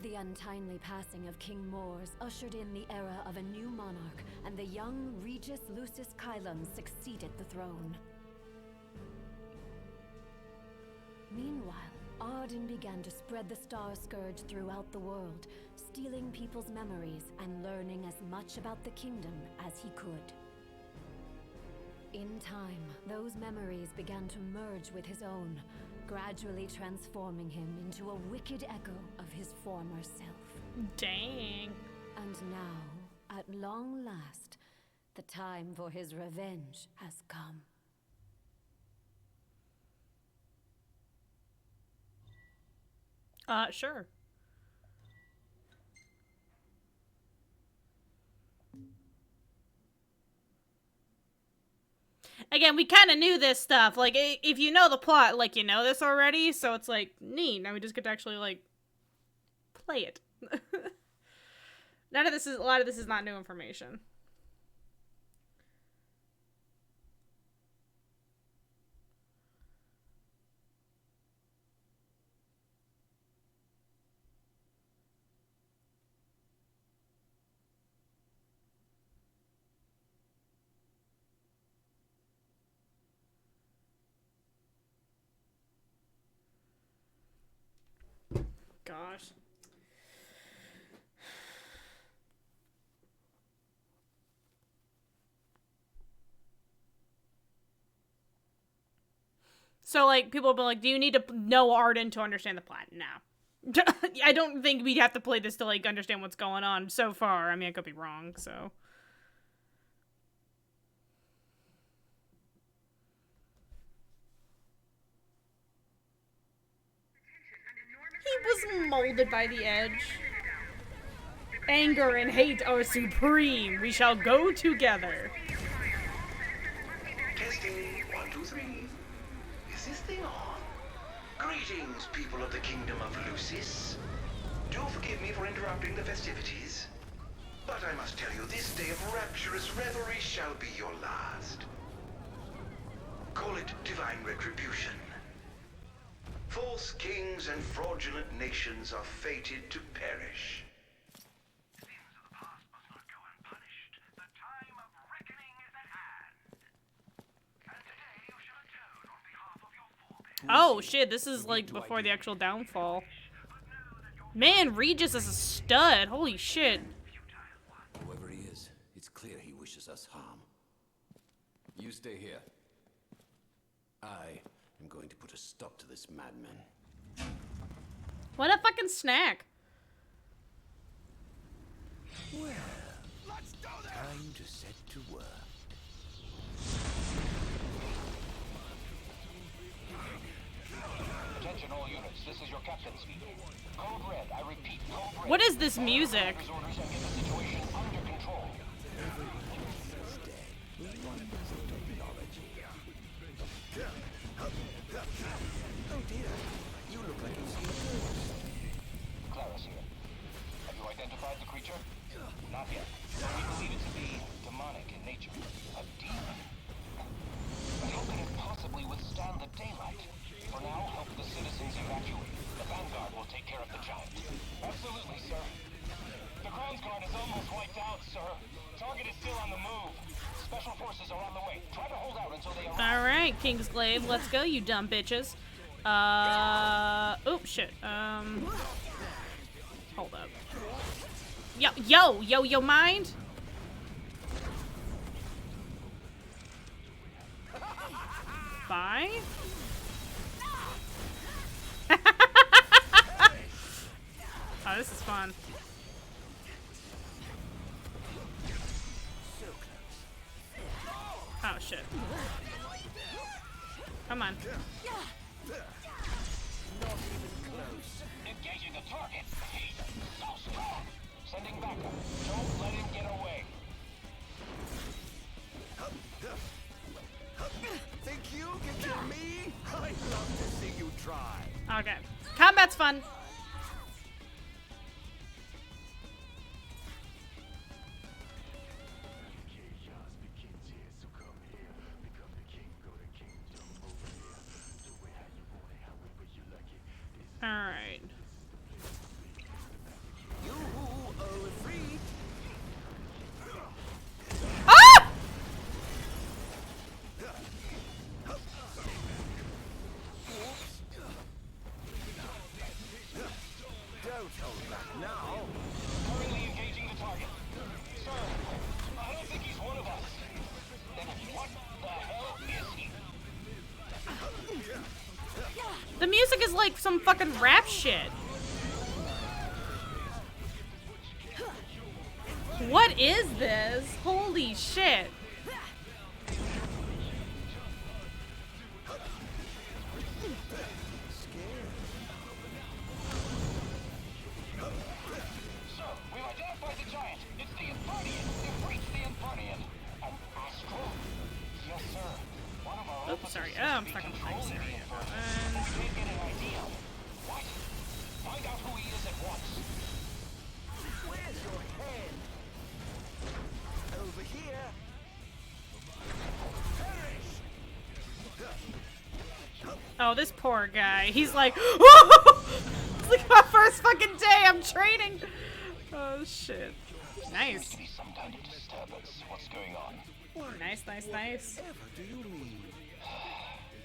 The untimely passing of King Mors ushered in the era of a new monarch, and the young Regis Lucis Kylum succeeded the throne. Meanwhile, Ardyn began to spread the Star Scourge throughout the world, stealing people's memories and learning as much about the kingdom as he could. In time, those memories began to merge with his own, gradually transforming him into a wicked echo of his former self. Dang. And now, at long last, the time for his revenge has come. Sure. Again, we kind of knew this stuff. Like, if you know the plot, like, you know this already, so it's, like, neat. Now we just get to actually, like, play it. A lot of this is not new information. Gosh. So, like, people will be like, do you need to know Ardyn to understand the plot? No. I don't think we'd have to play this to, like, understand what's going on so far. I mean, I could be wrong, so. He was molded by the edge. Anger and hate are supreme. We shall go together. Testing, 1, 2, 3. Is this thing on? Greetings, people of the kingdom of Lucis. Do forgive me for interrupting the festivities, but I must tell you, this day of rapturous revelry shall be your last. Call it divine retribution. False kings and fraudulent nations are fated to perish. Oh shit, this is like before the actual downfall. Man, Regis is a stud. Holy shit. Whoever he is, it's clear he wishes us harm. You stay here. I am going to put a stop to this madman. What a fucking snack. Well, time to set to work. Attention all units, this is your captain speaking. Code red, I repeat, code red. What is this music? Orders and get the situation under control. Oh dear, you look like you've seen a ghost. Clara's here. Have you identified the creature? Not yet. We believe it to be demonic in nature. A demon. But how can it possibly withstand the daylight? For now, help the citizens evacuate. The Vanguard will take care of the giant. Absolutely, sir. The Crown's Guard is almost wiped out, sir. Target is still on the move. Special forces are on the way. Try to hold out until they arrive. Alright, Kingsglaive, let's go, you dumb bitches. Oh, shit. Hold up. Yo, mind? Bye? Oh, this is fun. Oh, shit. Come on. Engaging the target. He's so strong. Sending backup. Don't let him get away. Think you can kill me? I'd love to see you try. Okay. Combat's fun. Alright. Ah! Don't hold back now. Currently engaging the target. Sir, I don't think he's one of us. Then what the hell is he? The music is like some fucking rap shit. What is this? Holy shit. Sir, we've identified the giant. It's the Infernian. They've reached the Infernian. An astral? Yes, sir. I'm stuck in the ice area. Can't get an idea. What? Find out who he is at once. Where's your head? Over here. Oh, this poor guy. He's like, it's like my first fucking day. I'm training. Oh shit. Nice. Seems to be some kind of disturbance. What's going on? Nice, nice, nice. Do you mean?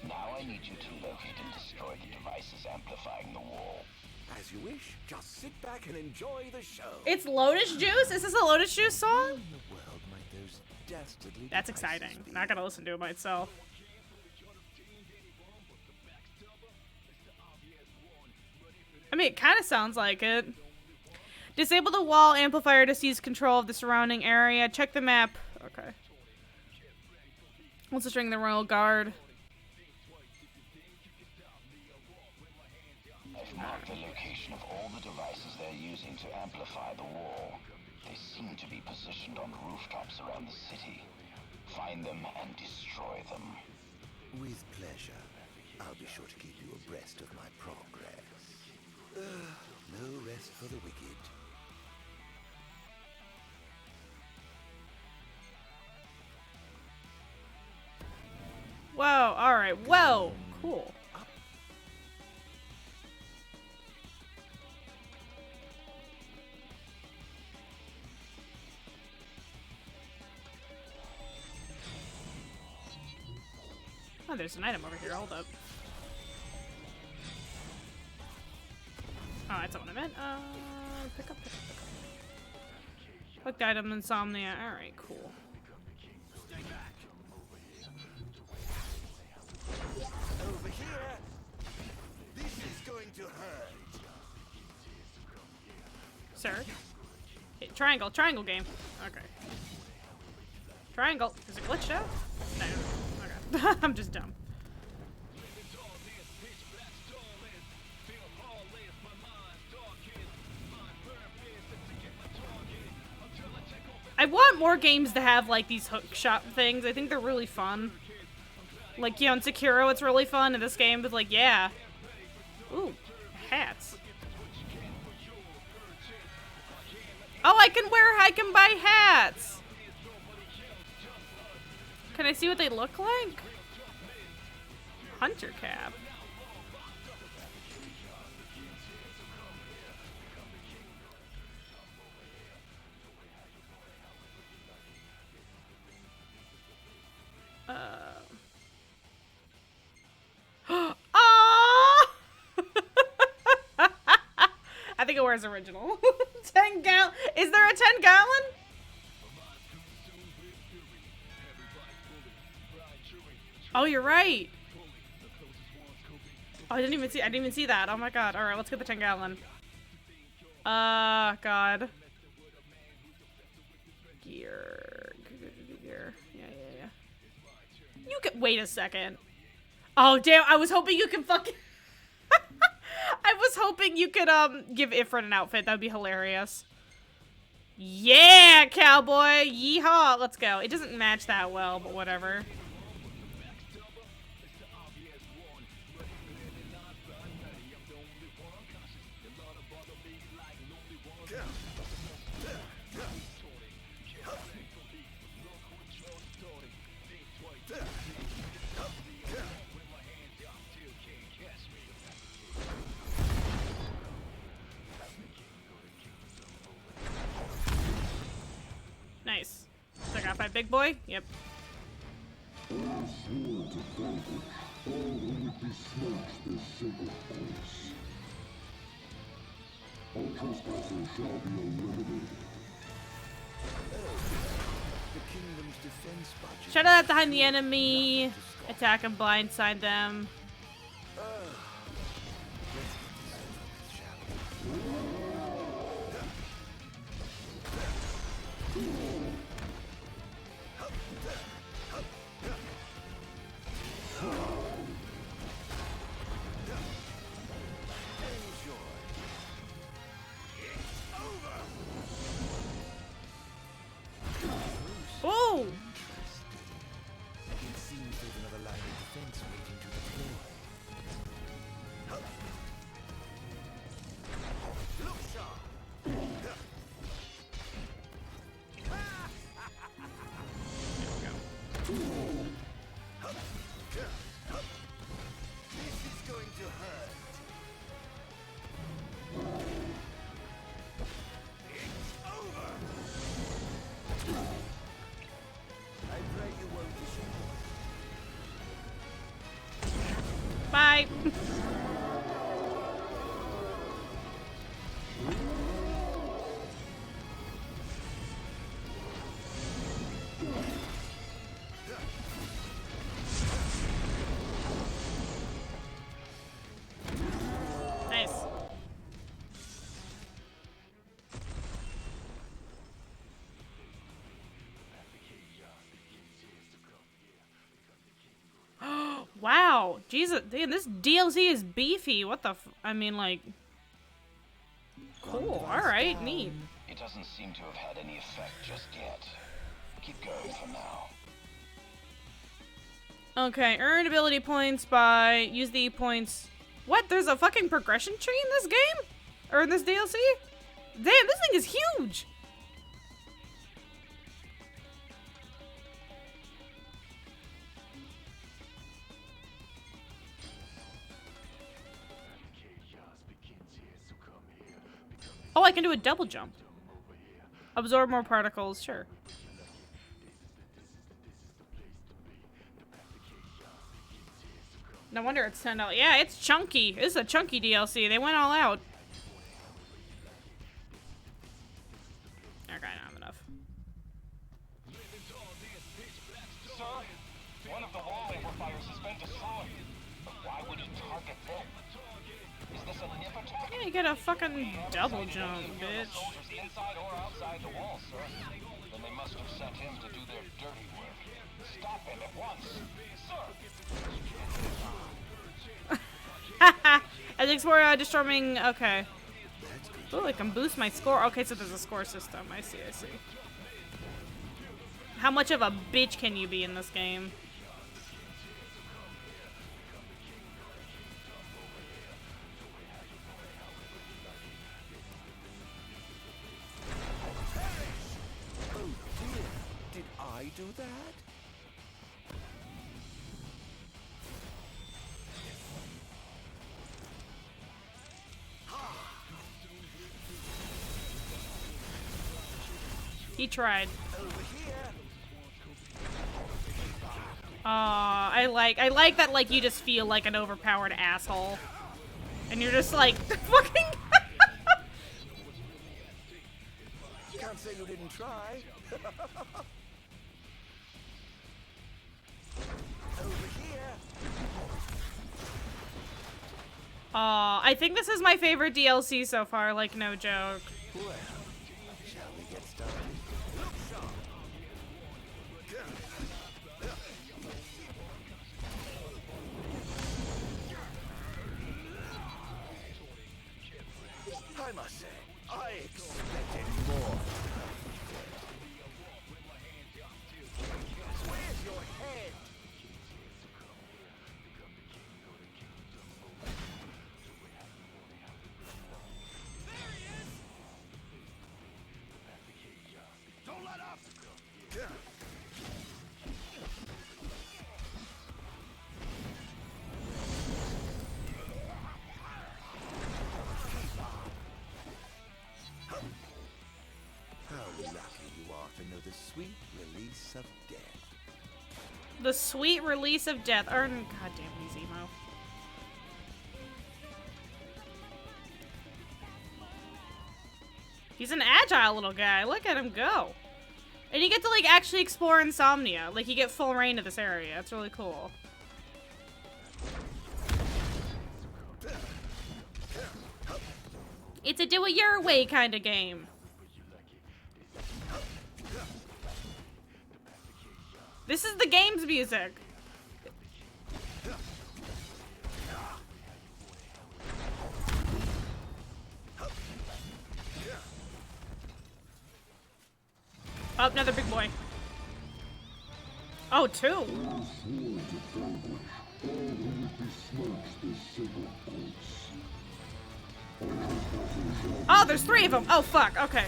Now I need you to locate and destroy the devices amplifying the wall. As you wish. Just sit back and enjoy the show. It's Lotus Juice? Is this a Lotus Juice song? In the world might those dastardly That's devices exciting. be? Not gonna listen to it myself. I mean, it kind of sounds like it. Disable the wall amplifier to seize control of the surrounding area. Check the map. Okay. Also string the Royal Guard. I've marked the location of all the devices they're using to amplify the wall. They seem to be positioned on rooftops around the city. Find them and destroy them. With pleasure. I'll be sure to keep you abreast of my progress. No rest for the wicked. Whoa, alright, whoa, cool. Oh, there's an item over here, hold up. Oh, that's not what I meant. Pick up. Clicked item, Insomnia, alright, cool. Over here. This is going to hurt. Sir? Hey, triangle game. Okay. Triangle. Is it glitched out? No. Okay. I'm just dumb. I want more games to have like these hook shot things. I think they're really fun. Like, you know, in Sekiro, it's really fun. In this game, it's like, yeah. Ooh, hats. Oh, I can buy hats. Can I see what they look like? Hunter cap. I think it wears original. 10 gallon. Is there a 10 gallon? Oh, you're right. Oh, I didn't even see that. Oh my god. All right, let's get the 10 gallon. God. Gear. Yeah. You can wait a second. Oh, damn. I was hoping you could fucking I was hoping you could give Ifrit an outfit. That would be hilarious. Yeah, cowboy. Yeehaw. Let's go. It doesn't match that well, but whatever. Nice. So I got my big boy? Yep. Shut out behind the enemy. Attack and blindside them. Oh! It seems there's another line of defense waiting to Wow. Jesus, damn, this DLC is beefy. What the I mean, like... Cool. Alright, neat. It doesn't seem to have had any effect just yet. Keep going for now. Okay, earn ability points by... Use the points... What? There's a fucking progression tree in this game? Or in this DLC? Damn, this thing is huge! Oh, I can do a double jump. Absorb more particles, sure. No wonder it's $10. Yeah, it's chunky. This is a chunky DLC. They went all out. Okay, now I'm enough. Sir, one of the wall amplifiers has been destroyed. But why would it target them? Is this a nip attack? Yeah, you get a fucking double jump, bitch. Soldiers inside or outside the wall, sir. Then they must have sent him to do their dirty work. Stop him at once, sir. As explore destroying. Okay. Oh, I can boost my score. Okay, so there's a score system. I see. I see. How much of a bitch can you be in this game? Oh dear, did I do that? He tried. I like that, like, you just feel like an overpowered asshole. And you're just like, fucking... You can't say you didn't try. Over here. I think this is my favorite DLC so far, like, no joke. Well, shall we get started? I must say, I expected more. Where's your head? Don't let up! How lucky you are to know the sweet release of death. The sweet release of death. Goddamn, he's emo. He's an agile little guy. Look at him go. And you get to, like, actually explore Insomnia. Like, you get full reign of this area. It's really cool. It's a do-it-your-way kind of game. This is the game's music. Oh, another big boy. Oh, two. Oh, there's three of them. Oh, fuck. Okay.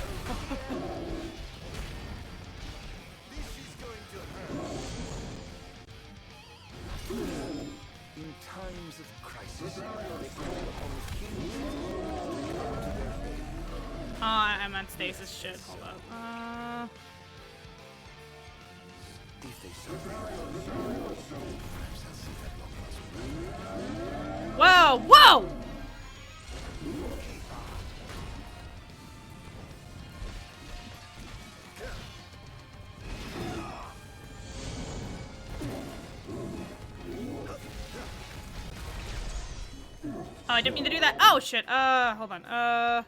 In times of crisis, they call upon the king to come to their aid. I'm on stasis shit. Hold up. If they survive, perhaps I'll see that long Whoa! Whoa! Oh, I didn't mean to do that. Oh, shit. Hold on.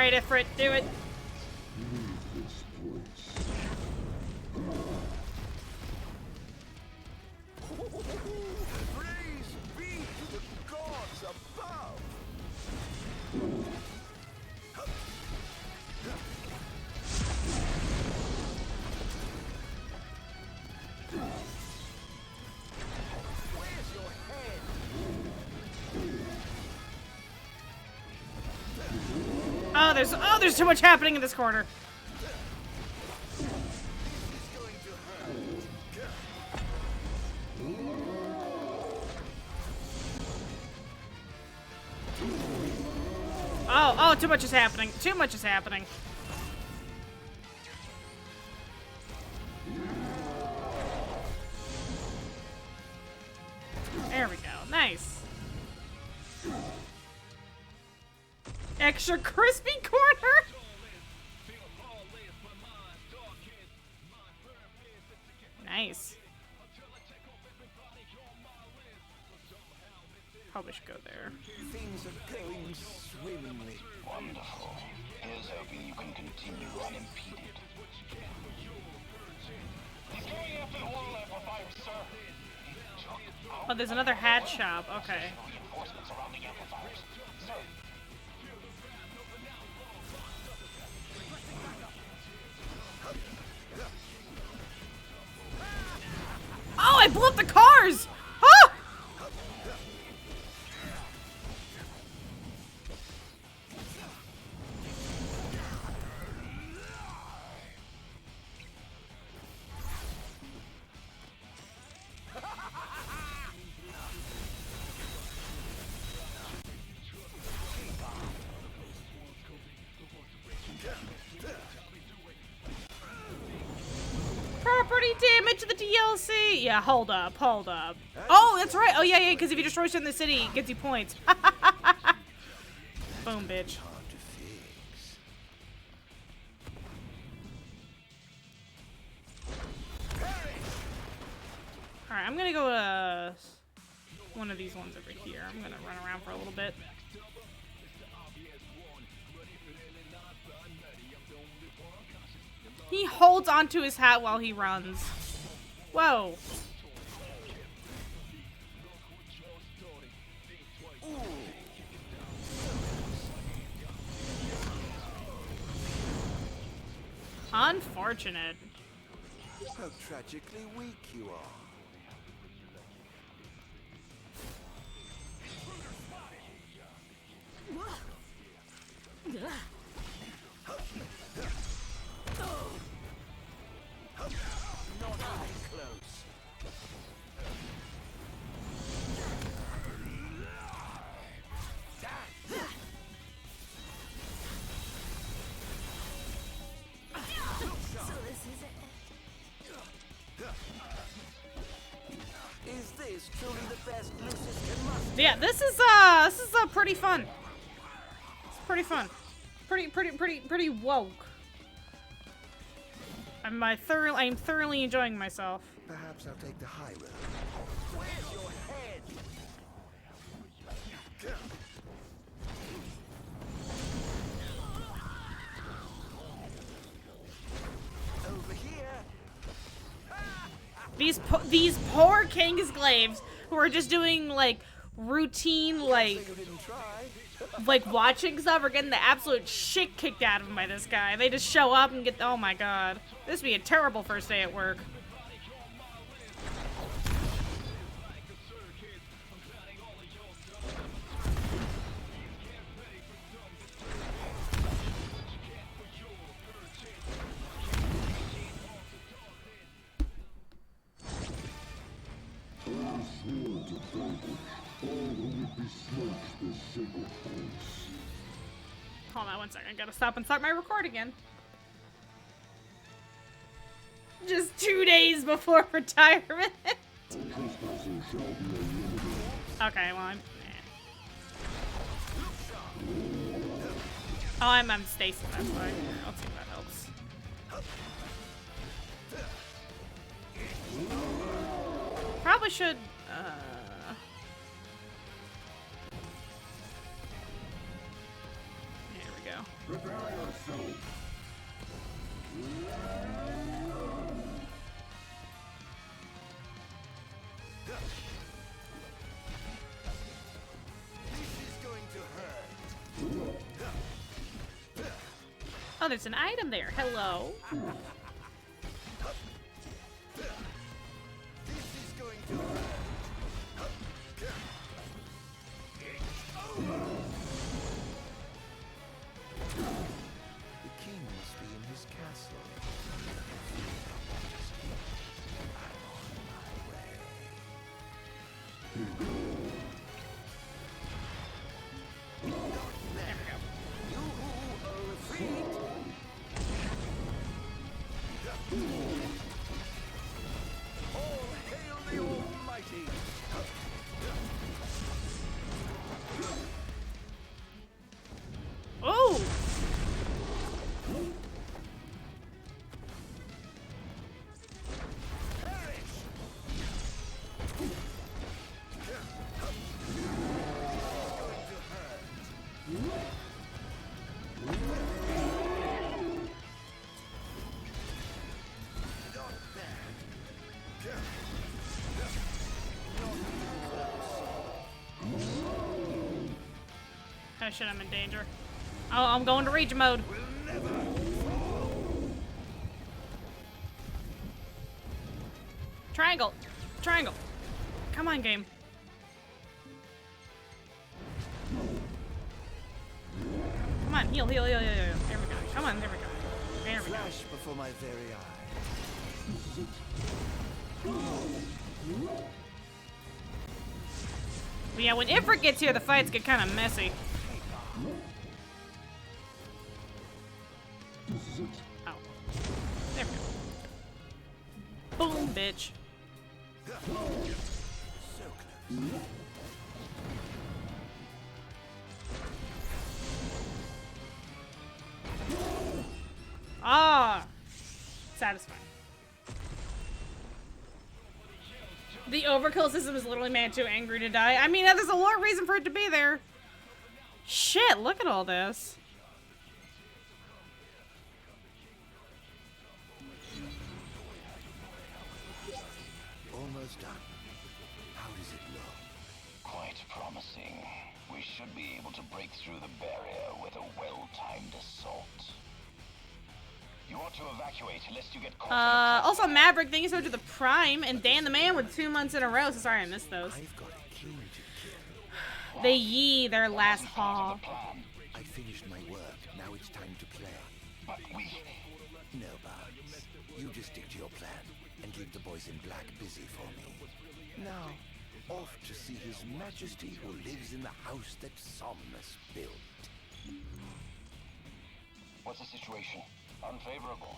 Alright, Ifrit, do it. Praise be to the gods above! Where's your head? Oh, there's too much happening in this corner. Oh, too much is happening. Too much is happening. There we go. Nice. Extra crispy corner. Nice. Probably should go there. Things are going swimmingly. Wonderful. Here's hoping you can continue unimpeded. He's going after the wall amplifiers, sir. Oh, there's another hat shop. Okay. Reinforcements around the amplifiers, sir. Oh, I blew up the cars! Huh? Property damage to the DLC. Yeah, hold up, hold up. Oh, that's right. Oh, yeah, because if you destroy shit in the city, it gets you points. Boom, bitch. Alright, I'm gonna go to one of these ones over here. I'm gonna run around for a little bit. He holds onto his hat while he runs. Whoa. Unfortunate. How tragically weak you are. Not even close. So this is it. Is this truly the best Lucius can muster? Yeah, this is pretty fun. It's pretty fun. Pretty woke. I'm thoroughly enjoying myself. Perhaps I'll take the high road. Where's your head? Over here. These poor Kingsglaives who are just doing like routine like watching stuff are getting the absolute shit kicked out of them by this guy. They just show up and get, oh my god. This would be a terrible first day at work. Hold on 1 second, I gotta stop and start my record again. Just 2 days before retirement. Okay, well I'm... Oh, I'm Stacy, that's why. Let's see if that helps. Probably should, There we go. Oh, there's an item there. Hello. Oh! Oh shit, I'm in danger. Oh, I'm going to rage mode. Triangle! Triangle! Come on, game. Come on, heal, heal, heal, heal, heal. There we go. Come on, there we go. There we go. Flash before my very eyes. But yeah, when Ifrit gets here, the fights get kind of messy. Oh. There we go. Boom, bitch. Ah! Satisfying. The overkill system is literally man too angry to die. I mean, there's a lot of reason for it to be there. Shit, look at all this. Almost done. How does it look? Quite promising. We should be able to break through the barrier with a well-timed assault. You ought to evacuate lest you get caught. Also, Maverick, thank you so much to the Prime, and Dan the Man with 2 months in a row. So sorry I missed those. They yee their last haul. I finished my work. Now it's time to play. But we... No, Barnes. You just stick to your plan and keep the boys in black busy for me. Now, off to see His Majesty who lives in the house that Somnus built. What's the situation? Unfavorable.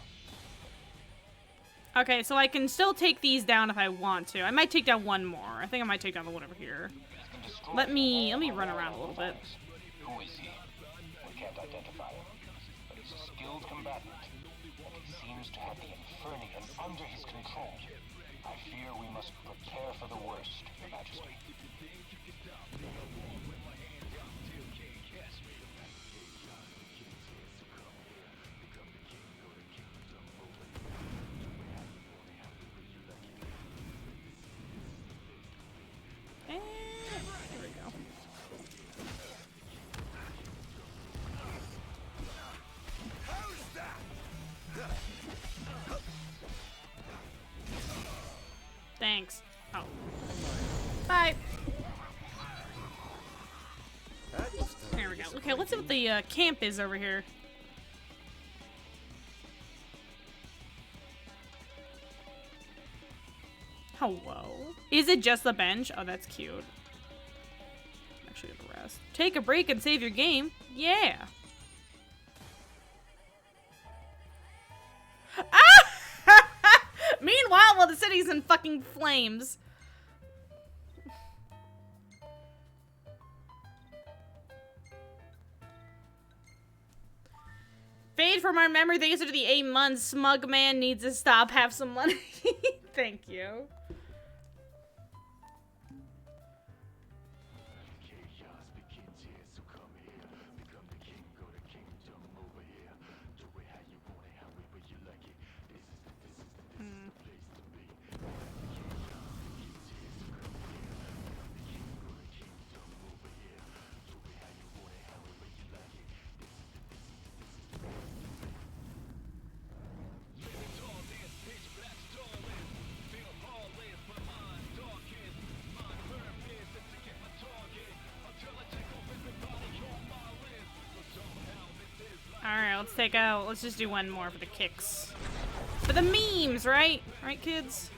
Okay, so I can still take these down if I want to. I might take down one more. I think I might take down the one over here. Let me run around a little bit. Who is he? We can't identify him, but he's a skilled combatant, and he seems to have the Infernium under his control. I fear we must prepare for the worst, Your Majesty. Here we go. Thanks. Oh. Bye. There we go. Okay, let's see what the camp is over here. Hello. Is it just the bench? Oh, that's cute. Actually, the rest. Take a break and save your game. Yeah. Meanwhile, while the city's in fucking flames. Fade from our memory. Thanks to the 8 months. Smug man needs to stop. Have some money. Thank you. take out. Let's just do one more for the kicks. For the memes, right? Right, kids?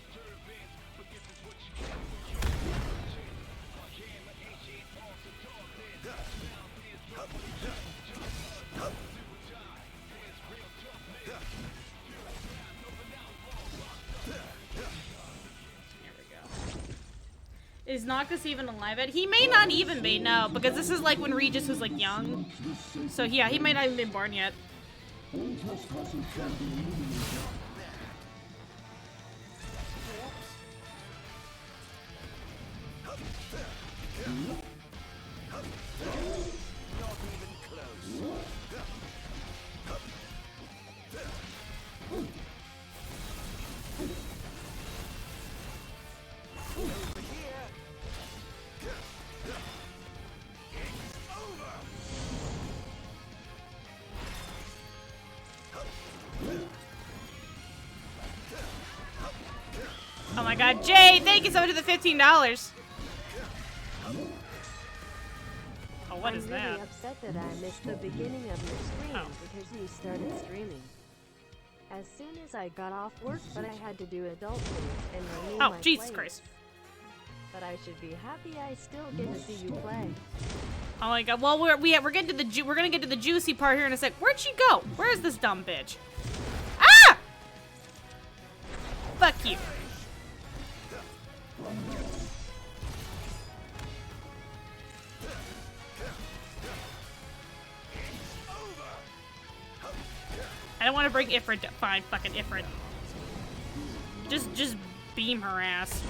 Is Noctis even alive yet? He may not even be, no, because this is like when Regis was like young. So yeah, he might not even be born yet. Oh my god, Jay, thank you so much for the $15. Oh, what is that? I'm really upset that I missed the beginning of your stream because you started streaming. As soon as I got off work, but I had to do adult things and renew my Jesus plays. Christ. But I should be happy I still get to see you play. Oh my god. Well, we're getting to the we're gonna get to the juicy part here in a sec. Where'd she go? Where is this dumb bitch? Ah! Fuck you. I don't want to bring Ifrit. Fine, fucking Ifrit. Just beam her ass.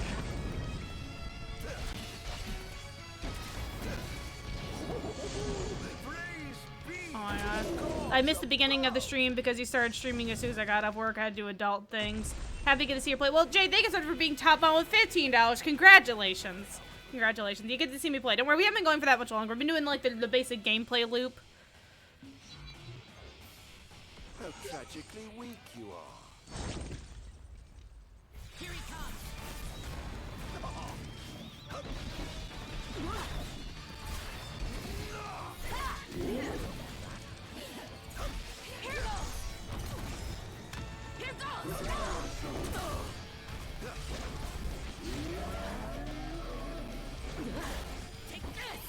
Oh my god. I missed the beginning of the stream because he started streaming as soon as I got off work. I had to do adult things. Happy to see you play. Well, Jay, thank you so much for being top on with $15. Congratulations. Congratulations. You get to see me play. Don't worry, we haven't been going for that much longer. We've been doing like the basic gameplay loop. How tragically weak you are. Here he comes. Here goes. Take this.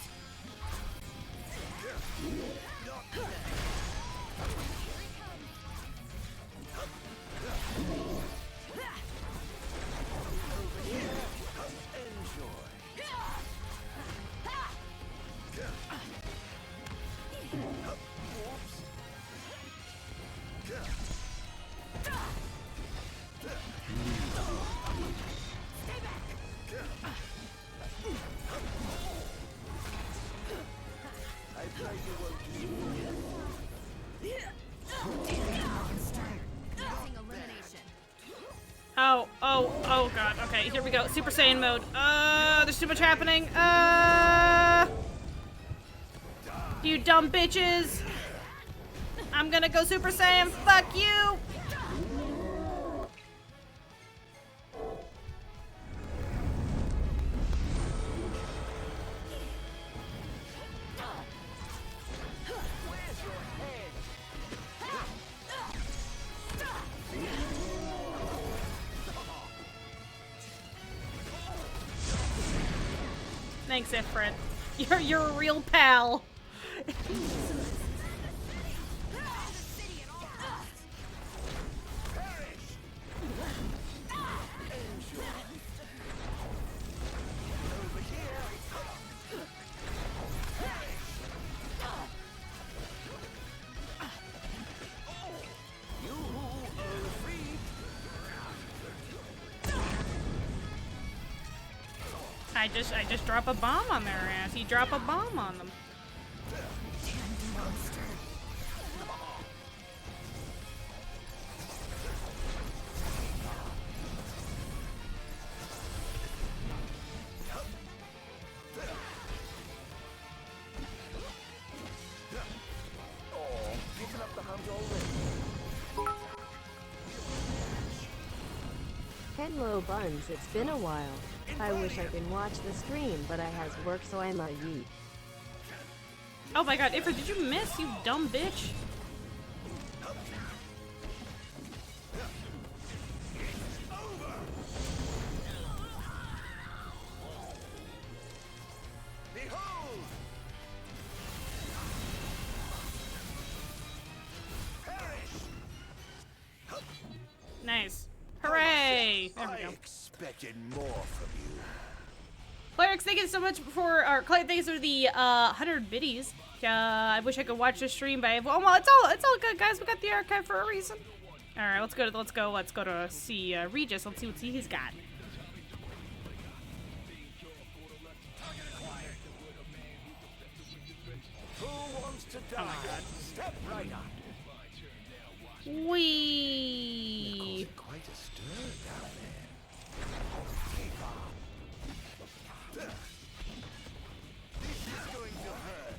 Oh god, okay, here we go. Super Saiyan mode. There's too much happening. You dumb bitches. I'm gonna go Super Saiyan. Fuck you. Thanks, Ifrit. You're a real pal. I just drop a bomb on their ass. You drop a bomb on them. Hello Buns, it's been a while. I wish I could watch the stream, but I has work, so I'm a yeet. Oh my god, Ifrit, did you miss, you dumb bitch? expected more from you. Clerics, thank you so much for, or Claire, thanks for the 100 biddies. I wish I could watch the stream, but well, it's all good, guys. We got the archive for a reason. All right, let's go to see Regis. Let's see what he's got. Who wants to die? Step right up. Wee. Quite a stir down there. Keep up. This is going to hurt.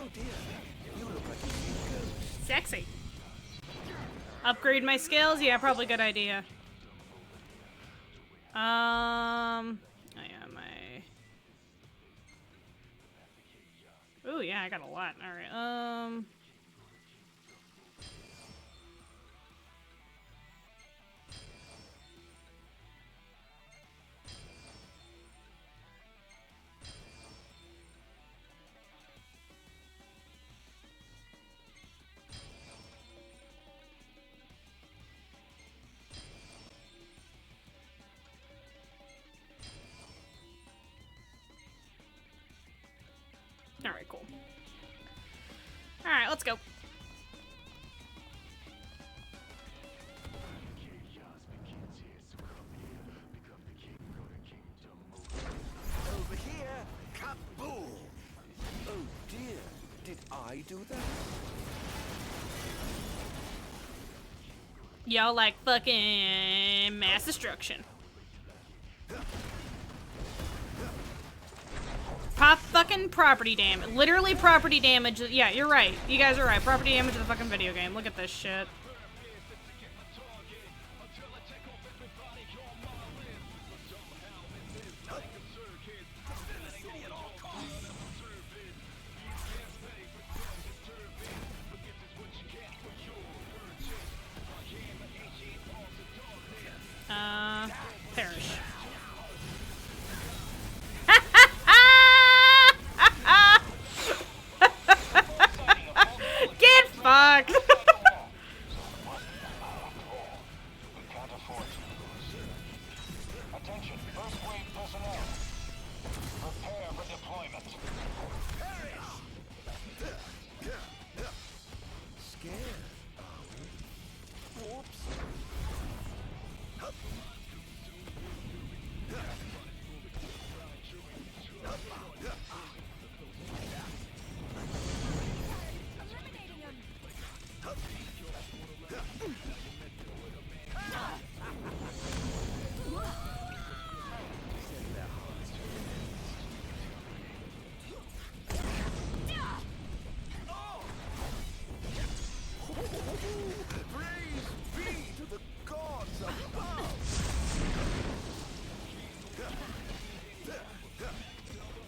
Oh dear, you look like you've seen a ghost. Sexy. Upgrade my skills? Yeah, probably good idea. Oh yeah, ooh, yeah, I got a lot. All right. All right, cool. All right, let's go. Over here, kaboom! Oh dear, did I do that? Y'all like fucking mass destruction. Pop fucking property damage. Literally property damage. Yeah, you're right. You guys are right. Property damage of the fucking video game. Look at this shit. Perish. Get fucked. Attention, first wave personnel. Prepare for deployment. Scared, are we? Whoops. Praise be to the gods above!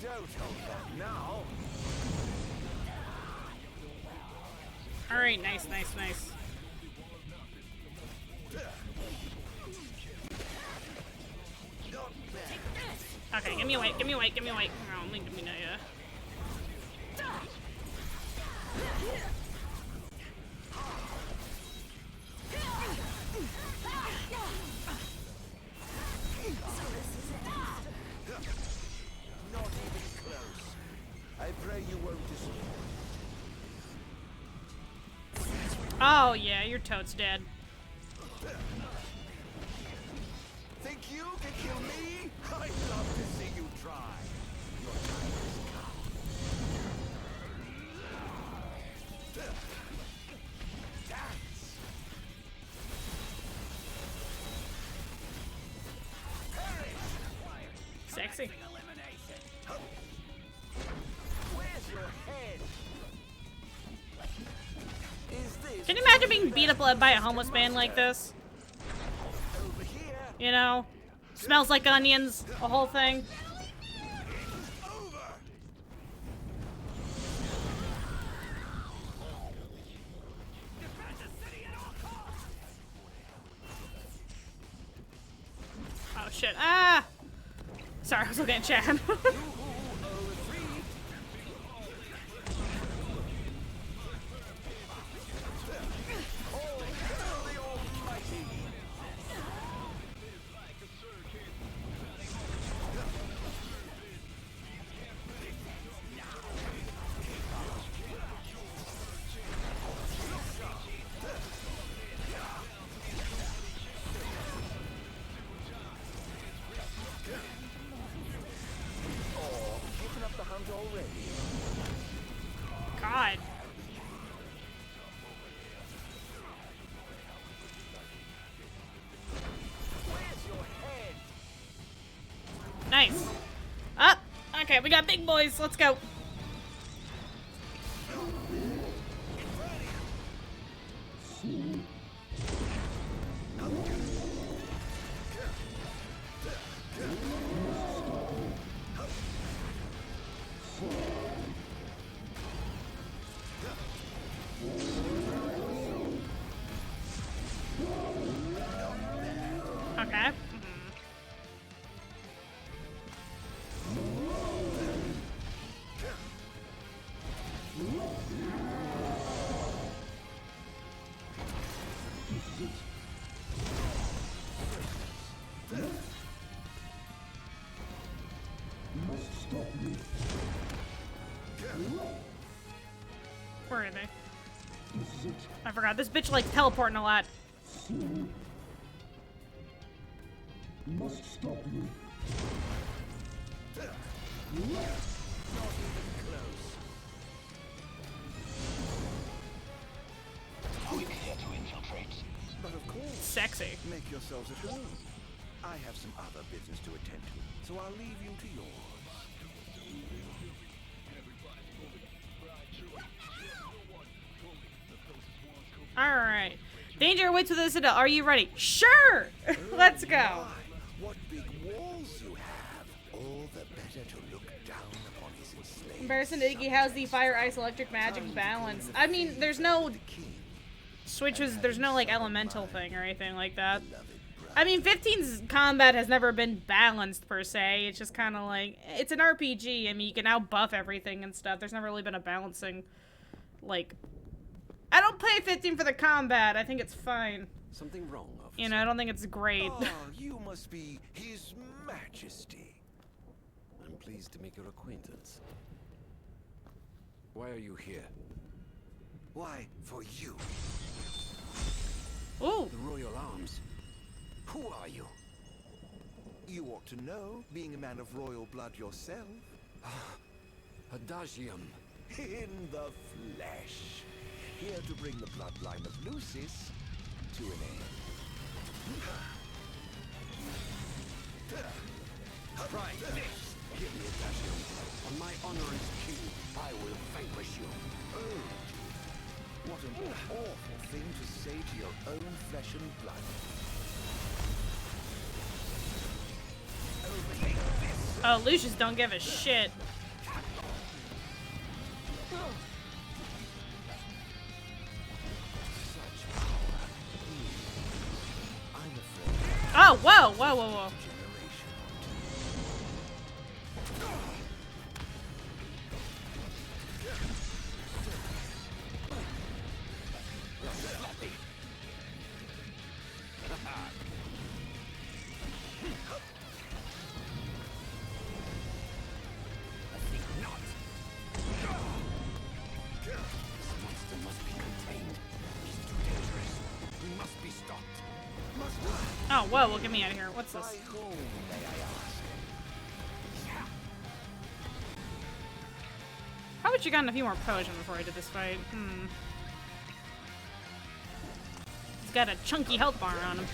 Don't hold back now! Alright, nice, nice, nice. Okay, give me a white, give me a white, give me a white. Oh, give me no, yeah. Not even close. I pray you won't disappoint. Oh, yeah, your toad's dead. Think you can kill me? I'd love to see you try. Your time has come. Dance. Sexy. Where's your head? Is this Can you imagine being beat up by a homeless man like this? over here? You know? Smells like onions, the whole thing. shit. Ah! Sorry, I was looking at chat. God. Nice. Up. Okay, we got big boys. Let's go. Okay. Where are they? I forgot. This bitch likes teleporting a lot. Must stop you. Are we here to infiltrate? But of course. Sexy. Make yourselves at home. I have some other business to attend to, so I'll leave you to yours. Alright. Danger awaits with the Citadel. Are you ready? Sure! Let's go. What big walls you have. All the better to look down upon his enslaved. Comparison to Iggy, how's the fire, ice, electric, magic balance? I mean, there's no switches, there's no like elemental thing or anything like that. I mean, 15's combat has never been balanced per se. It's just kind of like, it's an RPG. I mean, you can now buff everything and stuff. There's never really been a balancing, like, I don't play 15 for the combat. I think it's fine. Something wrong, officer? You know, I don't think it's great. Oh, you must be His Majesty. I'm pleased to make your acquaintance. Why are you here? Why, for you. Ooh. The Royal Arms. Who are you? You ought to know, being a man of royal blood yourself. Adagium. In the flesh. Here to bring the bloodline of Lucis to an end. Try this. Give me Adagium. On my honor as king, I will vanquish you. Oh, what an awful thing to say to your own flesh and blood. Oh, Lucius don't give a shit. Oh, whoa, whoa, whoa, whoa. Oh, whoa, well, get me out of here. What's this? How would you gotten a few more potions before I did this fight? He's got a chunky health bar on him.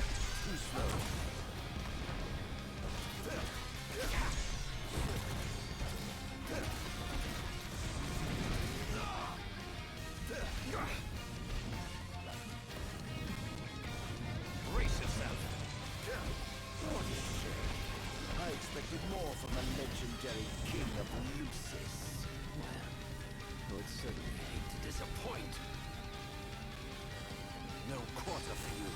More from the legendary king of Lucis. I would certainly hate to disappoint. No quarter for you.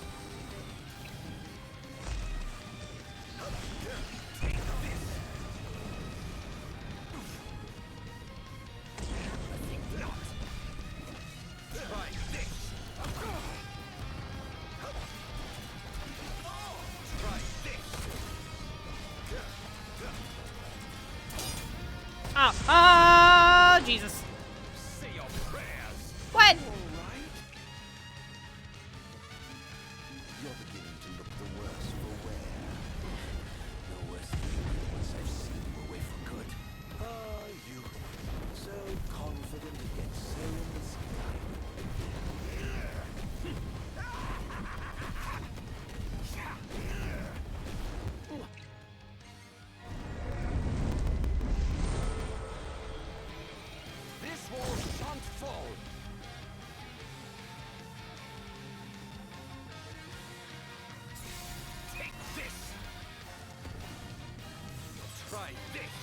Try this.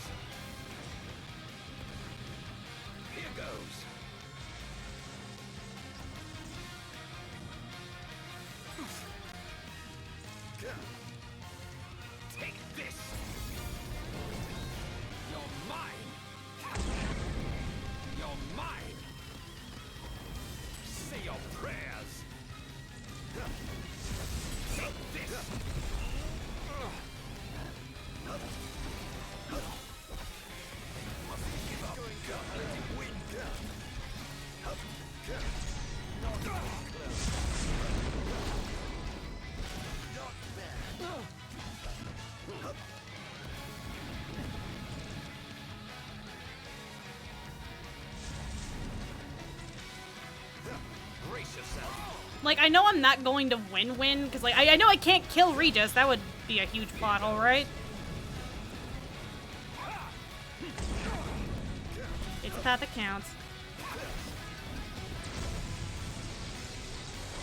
Here goes. Take this. You're mine. You're mine. Say your prayers. Take this. Mustn't give up. Can't let him win. Not bad. Brace yourself. Like, I know I'm not going to win, because, like, I know I can't kill Regis. That would be a huge plot hole, right? It's a path that counts.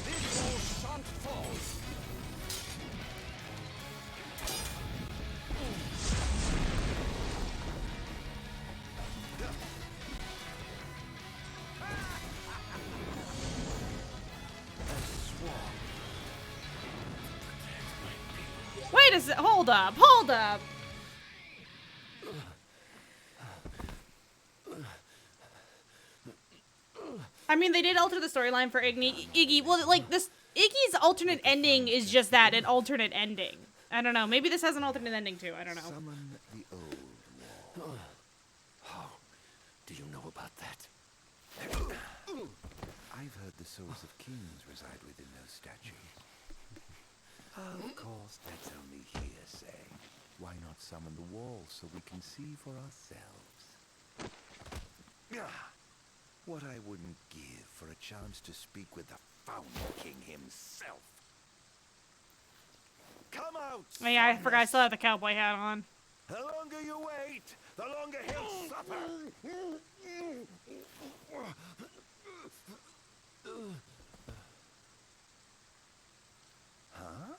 This all shan't fall. Wait a sec. Hold up. Hold up. I mean, they did alter the storyline for Iggy. Well, like, this Iggy's alternate ending is just that, an alternate ending. I don't know. Maybe this has an alternate ending, too. I don't know. Summon the old wall. How do you know about that? I've heard the souls of kings reside within those statues. Of course, that's only hearsay. Why not summon the wall so we can see for ourselves? What I wouldn't give for a chance to speak with the Fountain King himself. Come out! Oh, yeah, I forgot I still have the cowboy hat on. The longer you wait, the longer he'll suffer. Huh?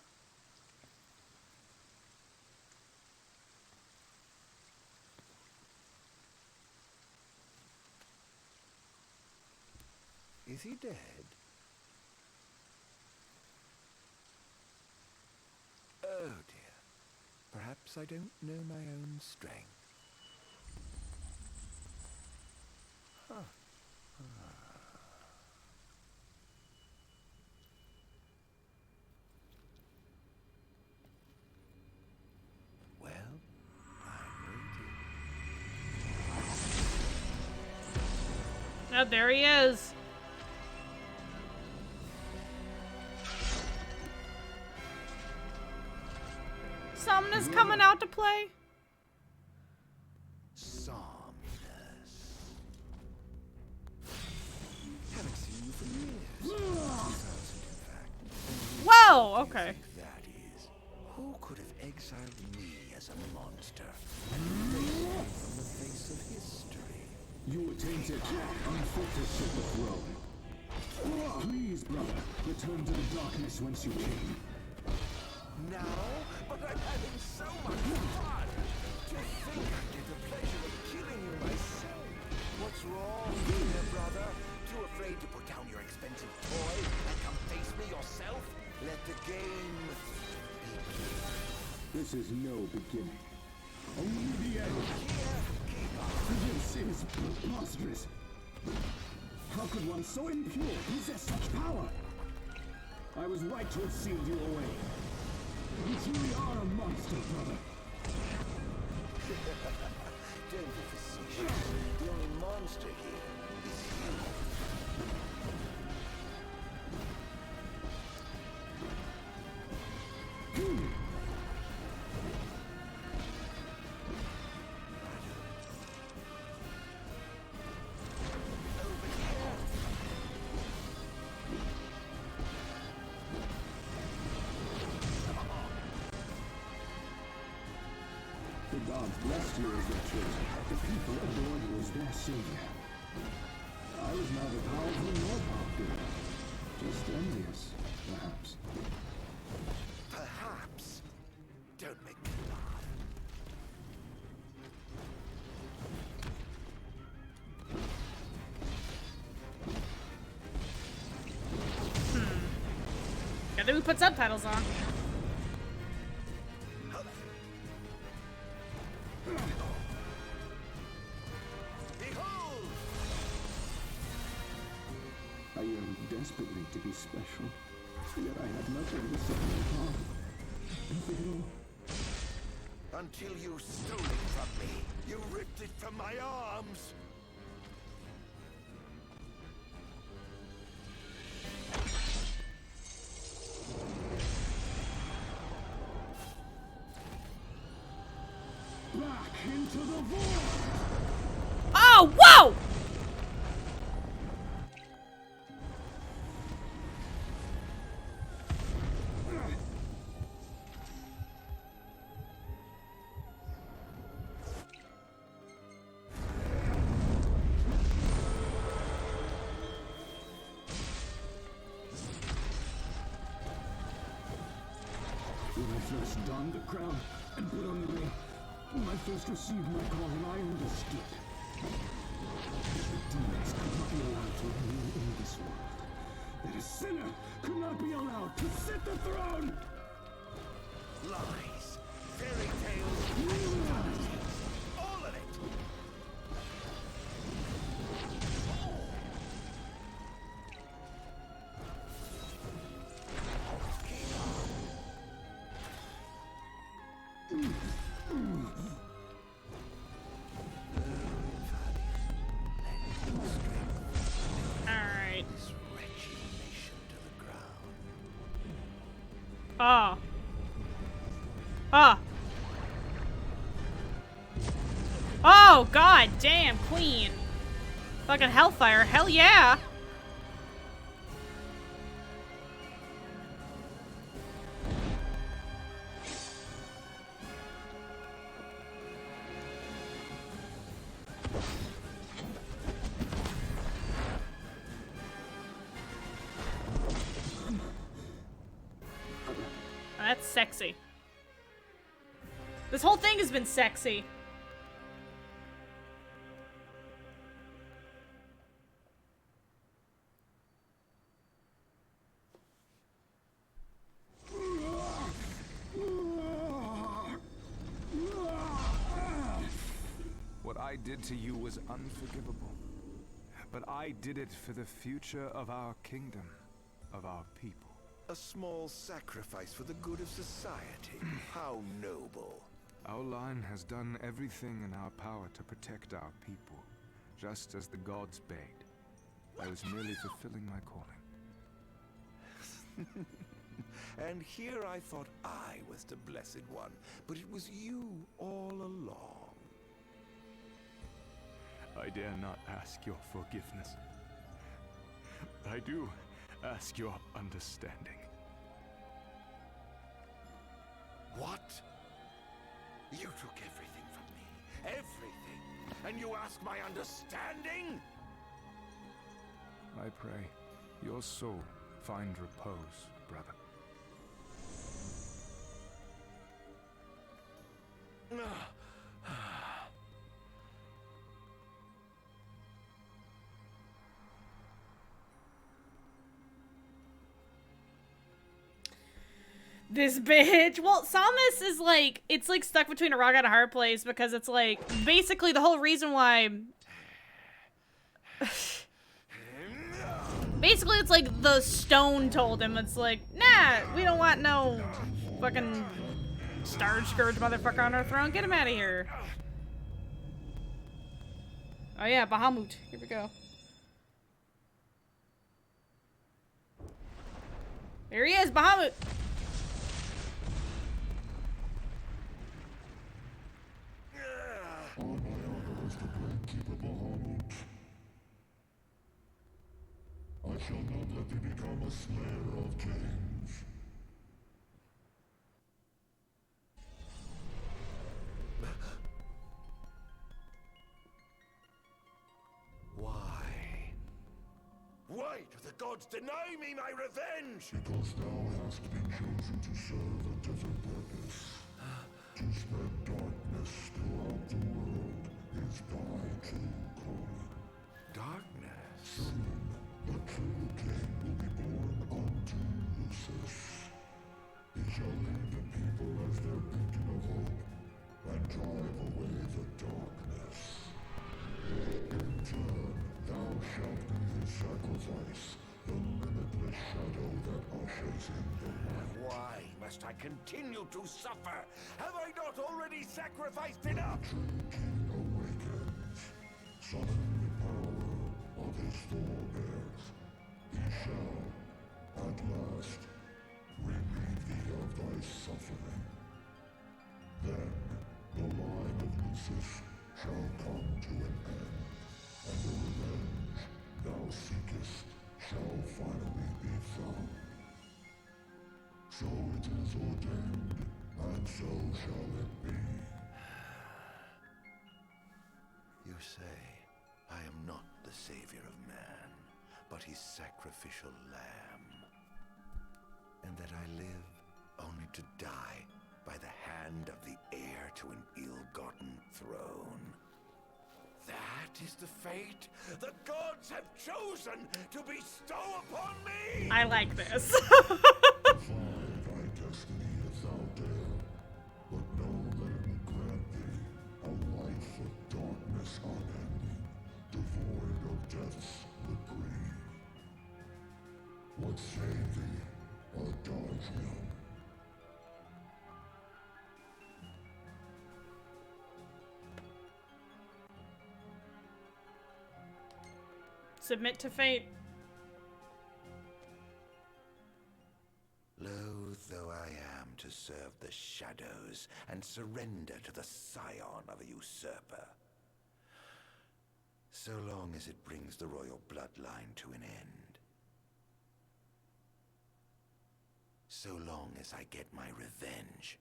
Is he dead? Oh dear. Perhaps I don't know my own strength. Huh. Well, I'm waiting. Oh, there he is. Somnus coming out to play. Somnus. Haven't seen you for years. 2000, in fact. Whoa, okay. That is. Who could have exiled me as a monster? And placed me from the face of history? You were tainted, unfit to sit the throne. Please, brother, return to the darkness whence you came. Now? But I'm having so much fun! To think I get the pleasure of killing you myself! What's wrong, dear brother? Too afraid to put down your expensive toy and come face me yourself? Let the game begin. This is no beginning. Only the end. This is preposterous. How could one so impure possess such power? I was right to have sealed you away. You truly are a monster, brother. Don't be facetious. The only monster here is you. The gods blessed you as their chosen. The people adored you as their savior. I was neither powerful nor popular. Just envious, perhaps. Perhaps. Don't make me laugh. Good thing we put subtitles on. I yearned desperately to be special, yet I had nothing to set me apart. Nothing at all. Until you stole it from me. You ripped it from my arms. Back into the void! Oh, whoa! When I first donned the crown and put on the ring, when I first received my calling, I understood. The demons could not be allowed to rule in this world. That a sinner could not be allowed to sit the throne! Lies, fairy tales, fantasies, all of it. Alright. Oh. Oh. Oh, god damn, queen. Fucking hellfire, hell yeah. That's sexy. This whole thing has been sexy. What I did to you was unforgivable. But I did it for the future of our kingdom, of our people. A small sacrifice for the good of society. How noble. Our line has done everything in our power to protect our people, just as the gods bade. I was merely fulfilling my calling. And here I thought I was the blessed one, but it was you all along. I dare not ask your forgiveness. I do ask your understanding. What? You took everything from me. Everything. And you ask my understanding? I pray your soul find repose, brother. This bitch. Well, Somnus is like, it's like stuck between a rock and a hard place because it's like, basically the whole reason why... Basically it's like the stone told him, it's like, nah, we don't want no fucking Star Scourge motherfucker on our throne, get him out of here. Oh yeah, Bahamut, here we go. There he is, Bahamut. I shall not let thee become a slayer of kings. Why? Why do the gods deny me my revenge? Because thou hast been chosen to serve a different purpose. To spread darkness throughout the world is thy true calling. Darkness? Soon, the true king will be born unto Lucis. must I continue to suffer? Have I not already sacrificed enough? Awakens, summoning the power of his forebears. He shall, at last, relieve thee of thy suffering. Then the line of Lucis shall come to an end, and the revenge thou seekest shall finally be found. So it is ordained, and so shall it be. You say I am not the savior of man, but his sacrificial lamb. And that I live only to die by the hand of the heir to an ill-gotten throne. That is the fate the gods have chosen to bestow upon me! I like this. Defy thy destiny if thou dare, but know that it will grant thee a life of darkness unending, devoid of death's reprieve. What say thee, Ardyn? Submit to fate. Loath though I am to serve the shadows and surrender to the scion of a usurper, so long as it brings the royal bloodline to an end. So long as I get my revenge,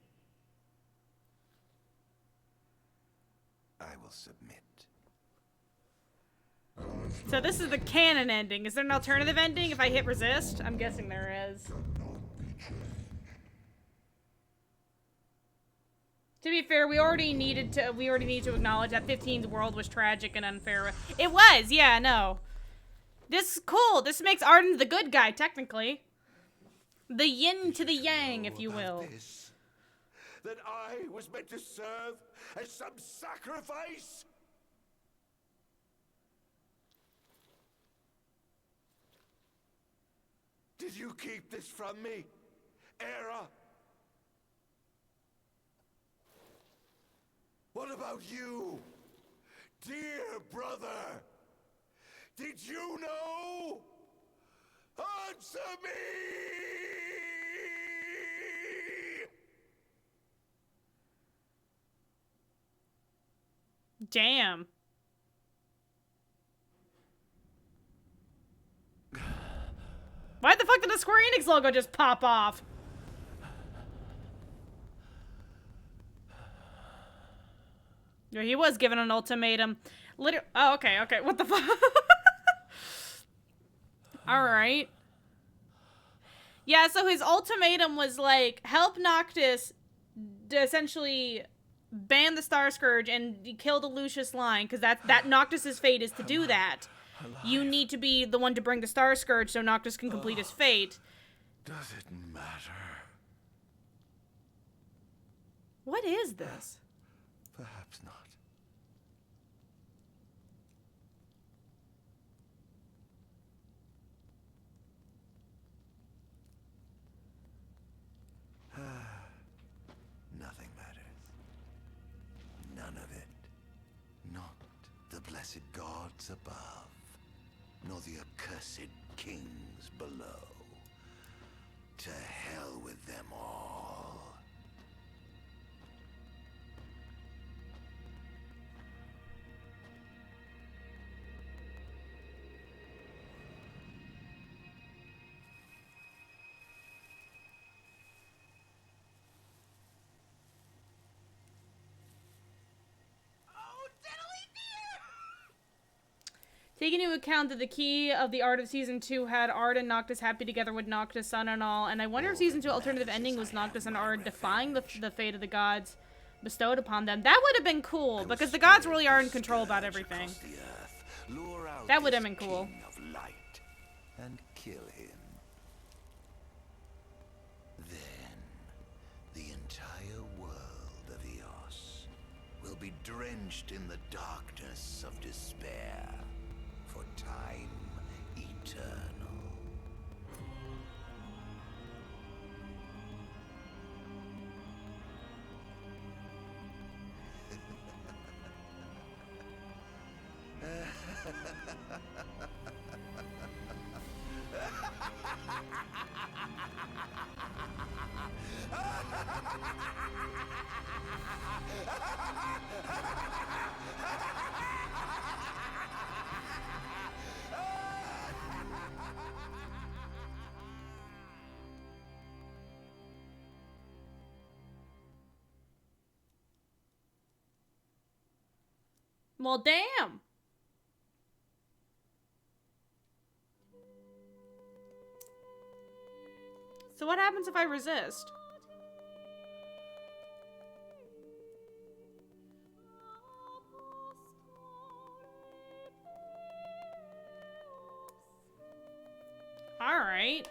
I will submit. So this is the canon ending. Is there an alternative ending if I hit resist? I'm guessing there is. To be fair, we already need to acknowledge that 15's world was tragic and unfair. It was, yeah, no. This is cool. This makes Ardyn the good guy, technically. The yin to the yang, if you will. This, that I was meant to serve as some sacrifice? Did you keep this from me, Era? What about you, dear brother? Did you know? Answer me! Damn. Why the fuck did the Square Enix logo just pop off? Yeah, he was given an ultimatum. Oh, okay, okay. What the fuck? Alright. Yeah, so his ultimatum was like, help Noctis essentially ban the Star Scourge and kill the Lucius line, because that Noctis's fate is to do that. You need to be the one to bring the Star Scourge so Noctis can complete his fate. Does it matter? What is this? Perhaps not. Nothing matters. None of it. Not the blessed gods above, nor the accursed kings below. To hell with them all. Taking into account that the key of the art of Season 2 had Ard and Noctis happy together with Noctis' son and all, and I wonder if Season 2 alternative ending was Noctis and Ard defying the fate of the gods bestowed upon them. That would have been cool, because the gods really are in control about everything. That would have been cool. And kill him. Then the entire world of Eos will be drenched in the darkness of despair for time eternal. Well, damn. So what happens if I resist? All right.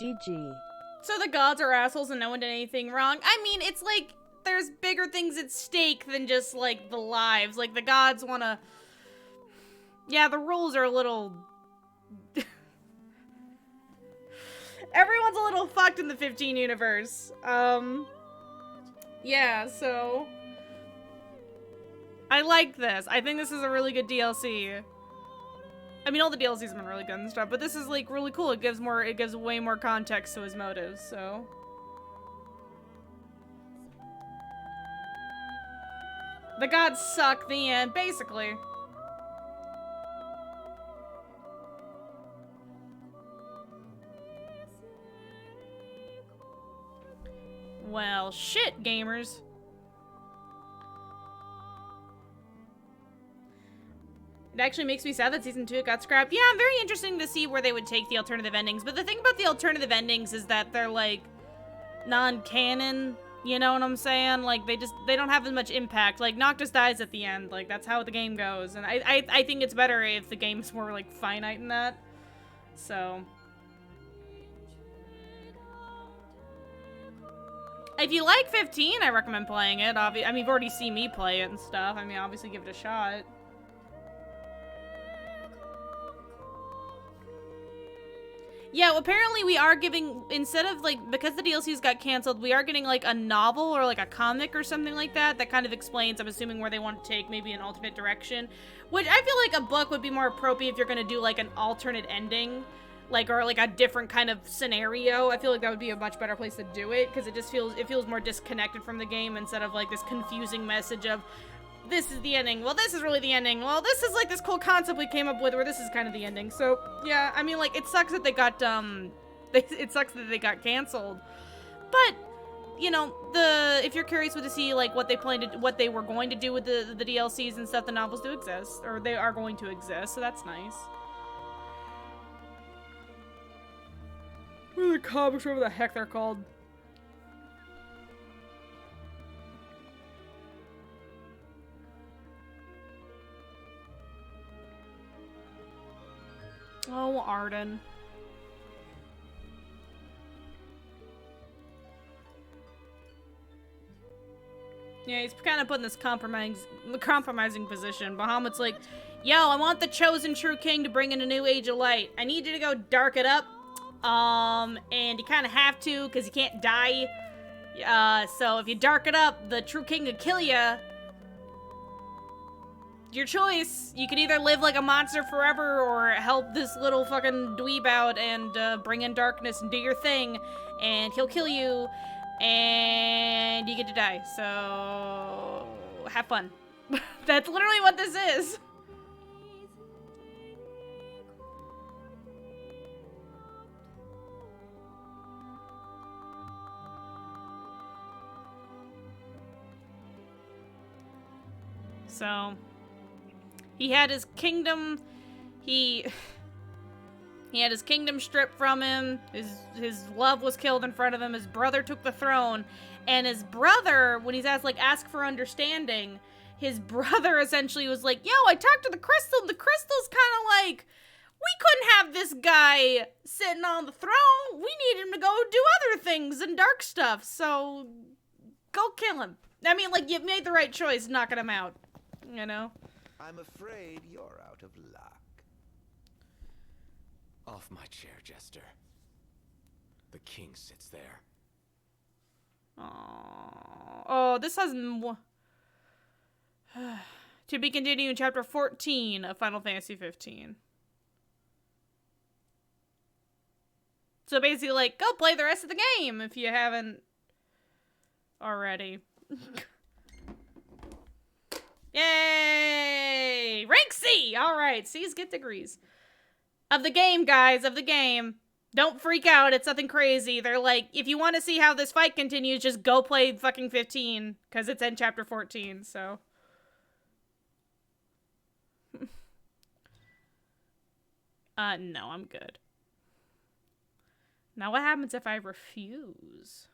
GG. So the gods are assholes and no one did anything wrong. I mean, it's like there's bigger things at stake than just like the lives. Like the gods want to. Yeah, the rules are a little. Everyone's a little fucked in the 15 universe. Yeah, so I like this. I think this is a really good DLC. I mean, all the DLCs have been really good and stuff, but this is like really cool. It gives way more context to his motives, so. The gods suck, the end, basically. Well, shit, gamers. It actually makes me sad that season 2 got scrapped. Yeah, I'm very interested to see where they would take the alternative endings, but the thing about the alternative endings is that they're, like, non-canon, you know what I'm saying? Like, they don't have as much impact. Like, Noctis dies at the end, like, that's how the game goes, and I think it's better if the game's more, like, finite in that, so. If you like 15, I recommend playing it. I mean, you've already seen me play it and stuff. I mean, obviously give it a shot. Yeah, well, apparently we are giving, instead of, like, because the DLCs got canceled, we are getting, like, a novel or, like, a comic or something like that that kind of explains, I'm assuming, where they want to take maybe an alternate direction. Which I feel like a book would be more appropriate if you're going to do, like, an alternate ending. Like, or like a different kind of scenario. I feel like that would be a much better place to do it, because it feels more disconnected from the game instead of like this confusing message of this is the ending, well this is really the ending, well this is like this cool concept we came up with where this is kind of the ending. So yeah, I mean, like, it sucks that they got it sucks that they got canceled, but you know, if you're curious to see like what they were going to do with the DLCs and stuff, the novels do exist, or they are going to exist, so that's nice. What are the comics, whatever the heck they're called? Oh, Ardyn. Yeah, he's kind of put in this compromising position. Bahamut's like, yo, I want the chosen true king to bring in a new age of light. I need you to go dark it up. And you kind of have to, because you can't die. So if you dark it up, the true king could kill you. Your choice. You can either live like a monster forever, or help this little fucking dweeb out and bring in darkness and do your thing, and he'll kill you, and you get to die. So have fun. That's literally what this is. So, he had his kingdom, he had his kingdom stripped from him, his love was killed in front of him, his brother took the throne, and his brother, when he's asked, like, ask for understanding, his brother essentially was like, yo, I talked to the crystal crystal's kind of like, we couldn't have this guy sitting on the throne, we need him to go do other things and dark stuff, so go kill him. I mean, like, you made the right choice knocking him out. You know? I'm afraid you're out of luck. Off my chair, Jester. The king sits there. Aww. Oh, this has to be continued in chapter 14 of Final Fantasy 15. So basically, like, go play the rest of the game if you haven't already. Yay! Rank C! Alright, C's get degrees. Of the game, guys, of the game. Don't freak out. It's nothing crazy. They're like, if you want to see how this fight continues, just go play fucking 15. Because it's in chapter 14, so. No, I'm good. Now what happens if I refuse?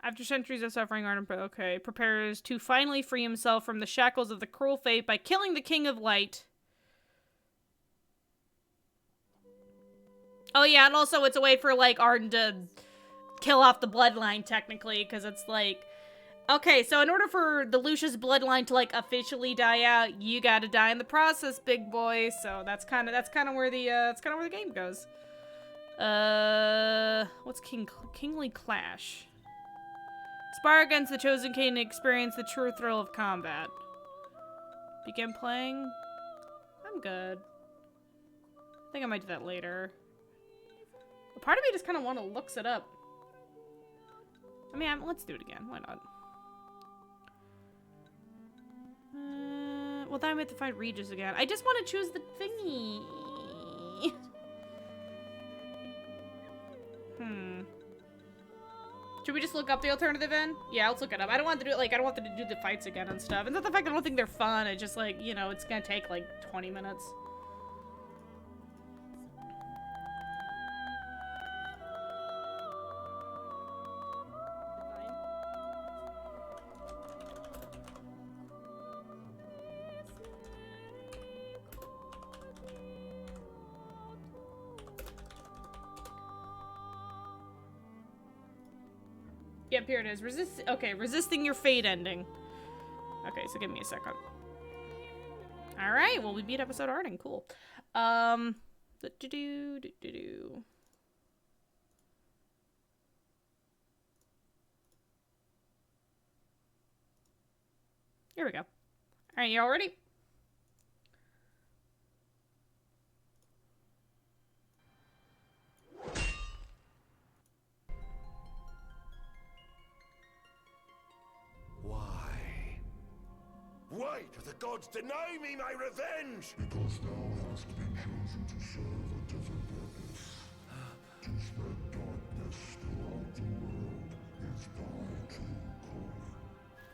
After centuries of suffering, Ardyn prepares to finally free himself from the shackles of the cruel fate by killing the King of Light. Oh yeah, and also it's a way for, like, Ardyn to kill off the bloodline, technically, because it's like, okay, so in order for the Lucius bloodline to, like, officially die out, you gotta die in the process, big boy. So that's kind of where the game goes. What's Kingly Clash? Spar against the Chosen King and experience the true thrill of combat. Begin playing? I'm good. I think I might do that later. A part of me just kind of want to looks it up. I mean, let's do it again. Why not? Well, then we have to find Regis again. I just want to choose the thingy. Should we just look up the alternative end? Yeah, let's look it up. I don't want to do it, like, I don't want them to do the fights again and stuff. It's not the fact that I don't think they're fun. It's just, like, you know, it's gonna take, like, 20 minutes. Yep, here it is. Resisting your fate ending. Okay, so give me a second. Alright, well, we beat episode Ardyn. Cool. Here we go. Alright, you all ready? Why do the gods deny me my revenge? Because thou hast been chosen to serve a different purpose. To spread darkness throughout the world is thy true calling.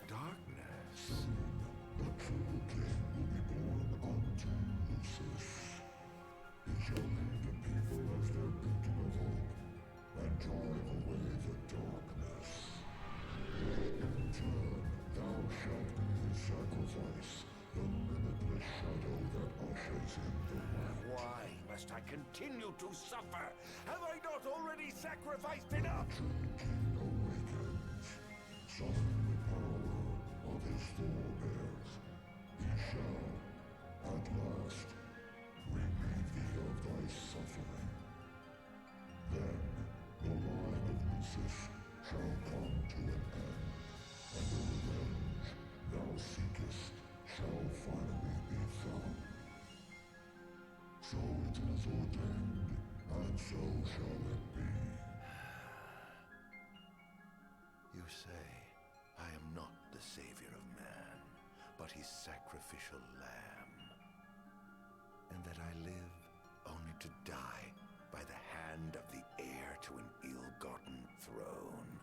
Darkness? Soon, the true king will be born unto Lucis. He shall lead the people as their beacon of hope, and drive away the darkness. In turn, thou shalt be his sacrifice, the limitless shadow that ushers in the light. Why must I continue to suffer? Have I not already sacrificed enough? The king awakens, summoning the power of his forebears. He shall, at last, relieve thee of thy suffering. Then, the line of Lucis shall come to an end, and the revenge thou seekest shall finally be found. So it is ordained, and so shall it be. You say I am not the savior of man, but his sacrificial lamb, and that I live only to die by the hand of the heir to an ill-gotten throne.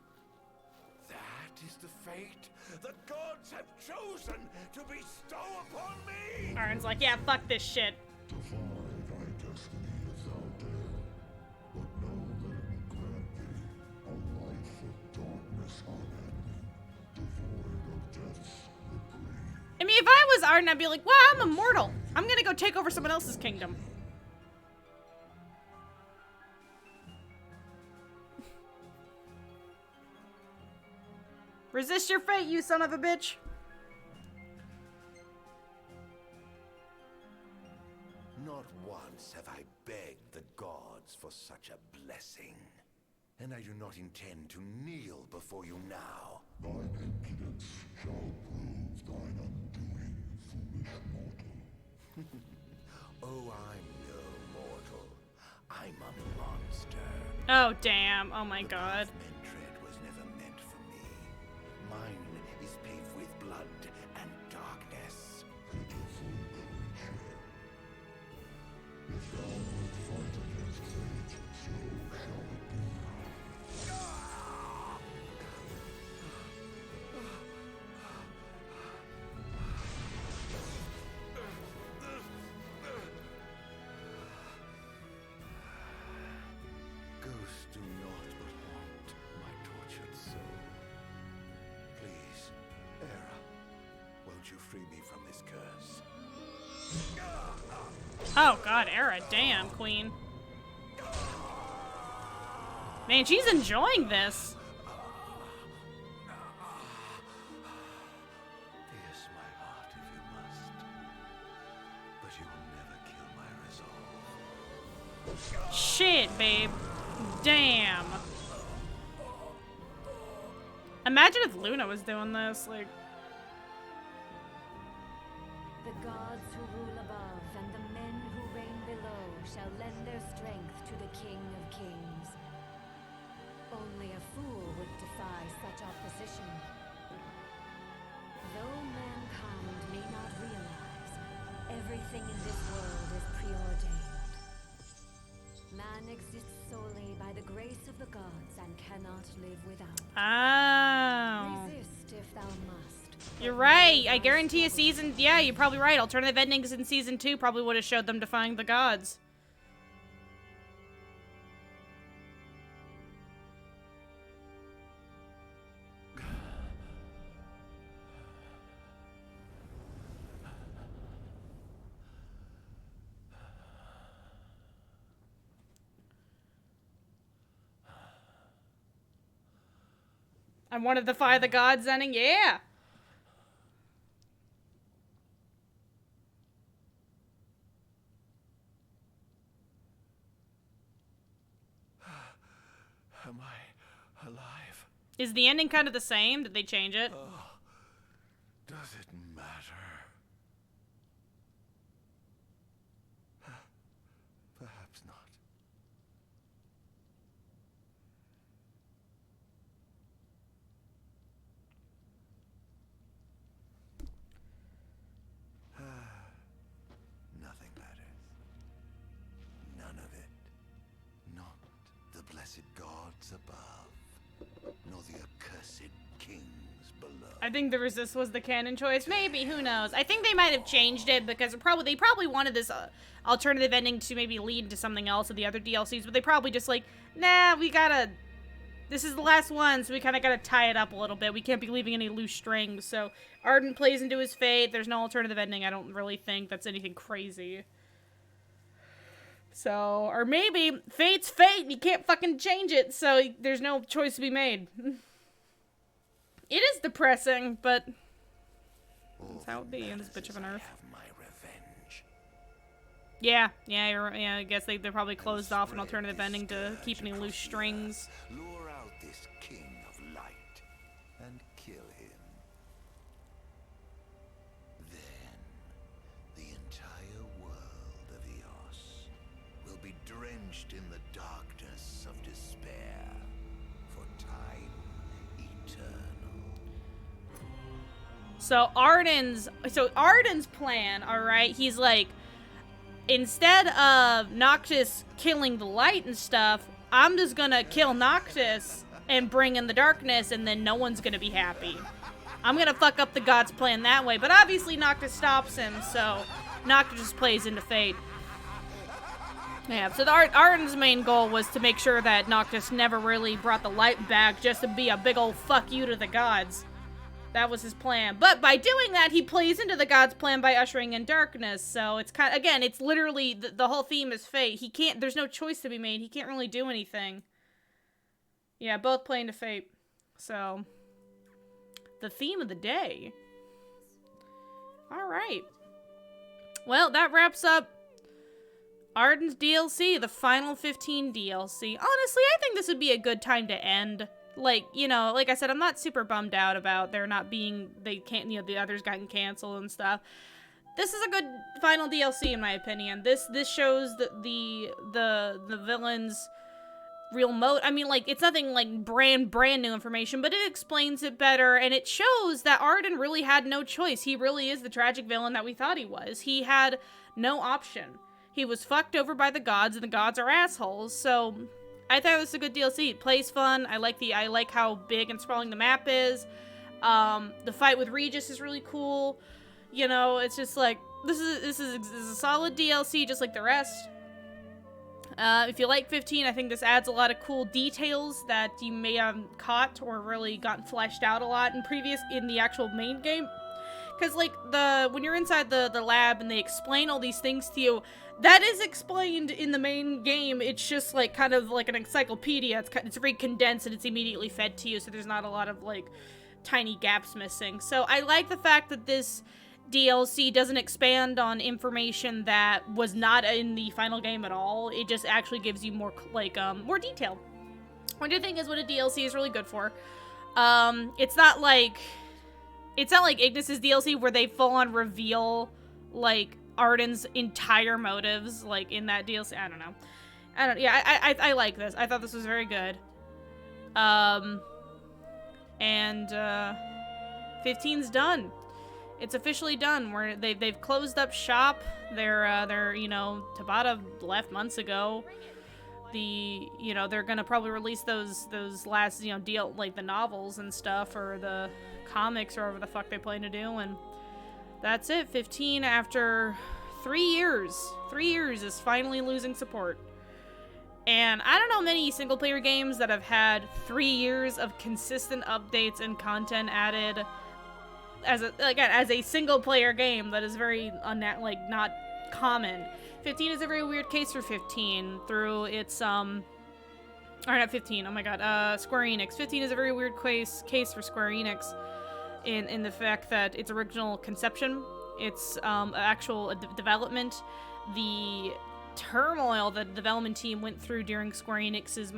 That is the fate the gods have chosen to bestow upon me! Ardyn's like, yeah, fuck this shit. Defy thy destiny if thou dare, but know that it will grant thee a life of darkness unending, devoid of death's reprieve. I mean, if I was Ardyn, I'd be like, wow, I'm immortal. I'm gonna go take over someone else's kingdom. Resist your fate, you son of a bitch. Not once have I begged the gods for such a blessing, and I do not intend to kneel before you now. Thine impudence shall prove thine undoing, foolish mortal. Oh, I'm no mortal. I'm a monster. Oh, damn. Oh my god. Men tread was Ghosts do naught but haunt my tortured soul. Please, Era, won't you free me from this curse? Oh god, Era, damn, queen. Man, she's enjoying this. Pierce my heart if you must, but you will never kill my resolve. Shit, babe. Damn. Imagine if Luna was doing this, like... The gods who rule above and the men who reign below shall lend their strength to the King of Kings. Only a fool would defy such opposition. Though mankind may not realize, everything in this world is preordained. Man exists solely by the grace of the gods and cannot live without. Oh. Resist if thou must. You're right. I guarantee a season... Yeah, you're probably right. Alternative endings in season 2 probably would have showed them defying the gods. I want to defy the gods ending. Yeah. Am I alive? Is the ending kind of the same? Did they change it? Does it matter? Perhaps not. Nothing matters. None of it. Not the blessed gods above, nor the accursed kings below. I think the Resist was the canon choice. Maybe, who knows? I think they might have changed it because they probably wanted this alternative ending to maybe lead to something else in the other DLCs, but they probably just like, nah, this is the last one, so we kind of gotta tie it up a little bit. We can't be leaving any loose strings, so Ardyn plays into his fate. There's no alternative ending. I don't really think that's anything crazy. So, or maybe fate's fate, you can't fucking change it, so there's no choice to be made. It is depressing, but that's how it be in this bitch of an earth. Yeah, I guess they probably closed off an alternative ending to keep any loose strings. Lure out this king of light and kill him. Then the entire world of Eos will be drenched in the darkness of despair for time eternal. So Ardyn's plan, alright, he's like, instead of Noctis killing the light and stuff, I'm just gonna kill Noctis and bring in the darkness, and then no one's gonna be happy. I'm gonna fuck up the gods' plan that way, but obviously Noctis stops him, so Noctis just plays into fate. Yeah, so Ardyn's main goal was to make sure that Noctis never really brought the light back, just to be a big old fuck you to the gods. That was his plan. But by doing that, he plays into the gods' plan by ushering in darkness. So it's kind of, again, it's literally, the whole theme is fate. He can't, there's no choice to be made. He can't really do anything. Yeah, both play into fate. So, the theme of the day. Alright. Well, that wraps up Ardyn's DLC, the final 15 DLC. Honestly, I think this would be a good time to end. Like, you know, like I said, I'm not super bummed out about there not being, the others gotten canceled and stuff. This is a good final DLC in my opinion. This shows the villain's real I mean, like, it's nothing like brand new information, but it explains it better, and it shows that Ardyn really had no choice. He really is the tragic villain that we thought he was. He had no option. He was fucked over by the gods, and the gods are assholes. So I thought it was a good DLC. It plays fun. I like how big and sprawling the map is. The fight with Regis is really cool. You know, it's just like, this is a solid DLC, just like the rest. If you like 15, I think this adds a lot of cool details that you may have caught or really gotten fleshed out a lot in the actual main game. Because, like, when you're inside the lab and they explain all these things to you, that is explained in the main game. It's just, like, kind of like an encyclopedia. It's very condensed and it's immediately fed to you, so there's not a lot of, like, tiny gaps missing. So I like the fact that this DLC doesn't expand on information that was not in the final game at all. It just actually gives you more, like, more detail. What I think is what a DLC is really good for. It's not like Ignis's DLC where they full-on reveal, like, Ardyn's entire motives, like, in that DLC. I don't know. I like this. I thought this was very good. And 15's done. It's officially done. They've closed up shop. They're you know, Tabata left months ago. They're gonna probably release those last, you know, like the novels and stuff, or the comics, or whatever the fuck they plan to do, and that's it. 15, after 3 years is finally losing support. And I don't know many single-player games that have had 3 years of consistent updates and content added as a single-player game. That is very not common. 15 is a very weird case for 15 through its or not 15. Oh my god, Square Enix. 15 is a very weird case for Square Enix in the fact that its original conception, its actual development, the turmoil that the development team went through during Square Enix's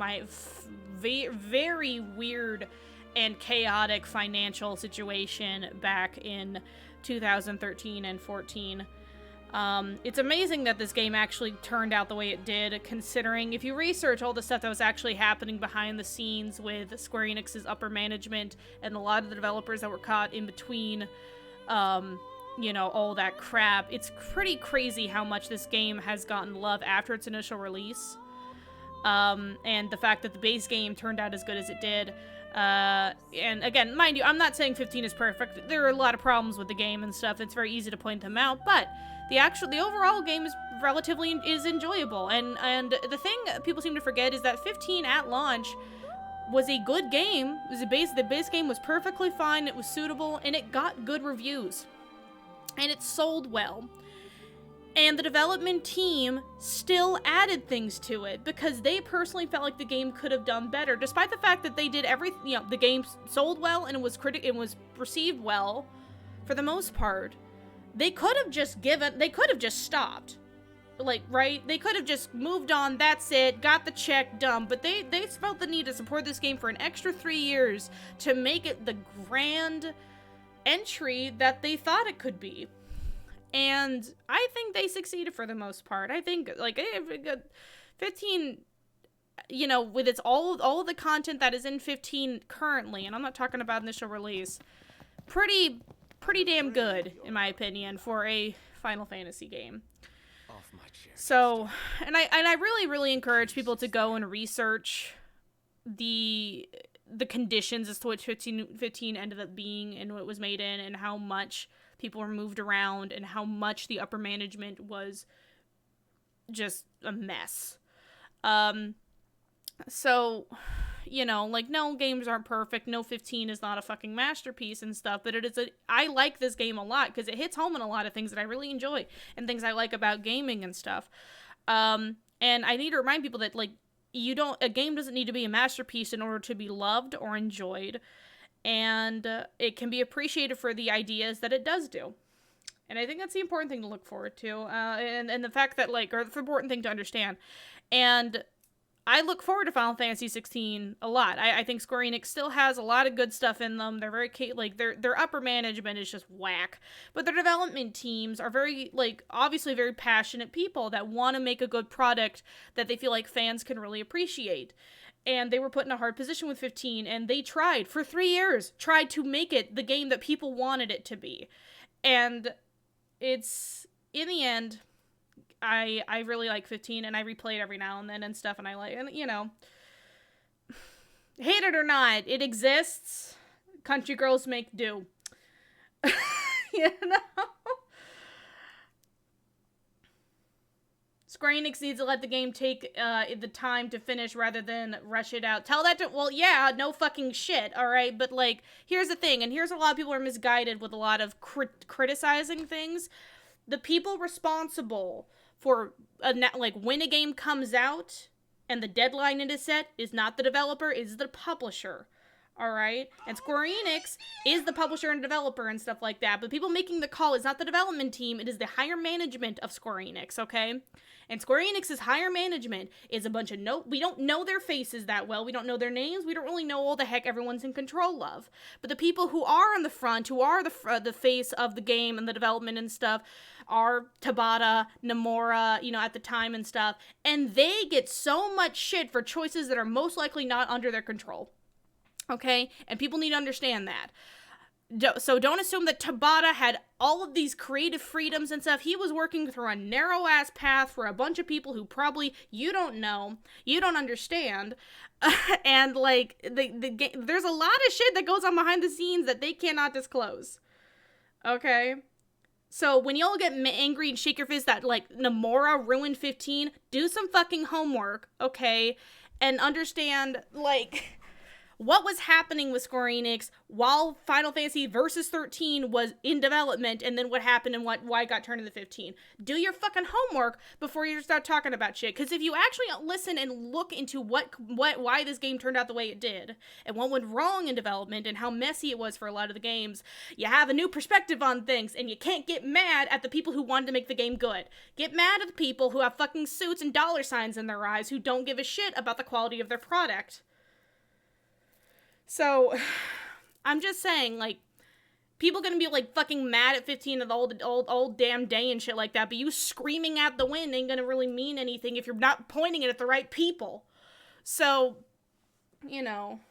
very weird and chaotic financial situation back in 2013 and 14. It's amazing that this game actually turned out the way it did, considering if you research all the stuff that was actually happening behind the scenes with Square Enix's upper management and a lot of the developers that were caught in between, you know, all that crap. It's pretty crazy how much this game has gotten love after its initial release. And the fact that the base game turned out as good as it did. And again, mind you, I'm not saying 15 is perfect. There are a lot of problems with the game and stuff. It's very easy to point them out, but the overall game is relatively enjoyable. And the thing people seem to forget is that 15 at launch was a good game. The base game was perfectly fine. It was suitable, and it got good reviews. And it sold well. And the development team still added things to it because they personally felt like the game could have done better, despite the fact that they did everything. You know, the game sold well and it was received well for the most part. They could have just stopped. Like, right? They could have just moved on, that's it, got the check, done. But they felt the need to support this game for an extra 3 years to make it the grand entry that they thought it could be. And I think they succeeded for the most part. I think, like, 15, you know, with its all the content that is in 15 currently, and I'm not talking about initial release, pretty damn good, in my opinion, for a Final Fantasy game. So, and I really encourage people to go and research the conditions as to what 15 ended up being and what it was made in, and how much people were moved around, and how much the upper management was just a mess. So, you know, like, no, games aren't perfect. No, 15 is not a fucking masterpiece and stuff, but I like this game a lot because it hits home on a lot of things that I really enjoy and things I like about gaming and stuff. And I need to remind people that, like, a game doesn't need to be a masterpiece in order to be loved or enjoyed. And it can be appreciated for the ideas that it does do. And I think that's the important thing to look forward to. And the fact that, like, or the important thing to understand. And I look forward to Final Fantasy 16 a lot. I think Square Enix still has a lot of good stuff in them. They're very, like, their upper management is just whack. But their development teams are very, like, obviously very passionate people that want to make a good product that they feel like fans can really appreciate. And they were put in a hard position with 15, and they tried, for 3 years, to make it the game that people wanted it to be. And it's, in the end, I really like 15, and I replay it every now and then and stuff, and I like, and you know, hate it or not, it exists. Country girls make do. You know? Square Enix needs to let the game take the time to finish rather than rush it out. Tell that to, well, yeah, no fucking shit, alright? But, like, here's the thing, and here's a lot of people are misguided with a lot of criticizing things. The people responsible for, like, when a game comes out and the deadline it is set is not the developer, is the publisher. Alright? And Square Enix is the publisher and developer and stuff like that. But people making the call is not the development team, it is the higher management of Square Enix, okay? And Square Enix's higher management is a bunch of we don't know their faces that well, we don't know their names, we don't really know all the heck everyone's in control of. But the people who are on the front, who are the face of the game and the development and stuff, are Tabata, Nomura, you know, at the time and stuff. And they get so much shit for choices that are most likely not under their control. Okay? And people need to understand that. So don't assume that Tabata had all of these creative freedoms and stuff. He was working through a narrow-ass path for a bunch of people who probably you don't know, you don't understand, and, like, there's a lot of shit that goes on behind the scenes that they cannot disclose. Okay? So when y'all get angry and shake your fist that, like, Nomura ruined 15, do some fucking homework, okay? And understand, like, what was happening with Square Enix while Final Fantasy Versus 13 was in development, and then what happened and why it got turned into 15. Do your fucking homework before you start talking about shit, because if you actually listen and look into why this game turned out the way it did, and what went wrong in development, and how messy it was for a lot of the games, you have a new perspective on things, and you can't get mad at the people who wanted to make the game good. Get mad at the people who have fucking suits and dollar signs in their eyes who don't give a shit about the quality of their product. So, I'm just saying, like, people gonna be, like, fucking mad at 15 of the old damn day and shit like that, but you screaming at the wind ain't gonna really mean anything if you're not pointing it at the right people. So, you know.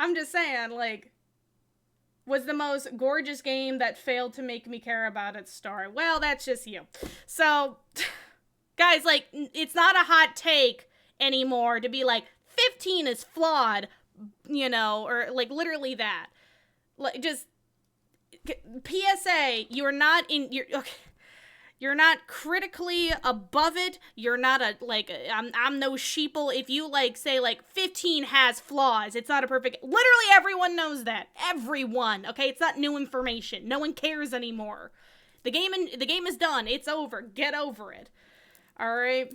I'm just saying, like, was the most gorgeous game that failed to make me care about its story. Well, that's just you. So, guys, like, it's not a hot take anymore to be like 15 is flawed, you know, or like literally that. Like, just PSA, you're not critically above it. You're not I'm no sheeple if you like say like 15 has flaws. It's not a perfect. Literally everyone knows that. Everyone, okay? It's not new information. No one cares anymore. The game is done. It's over. Get over it. All right?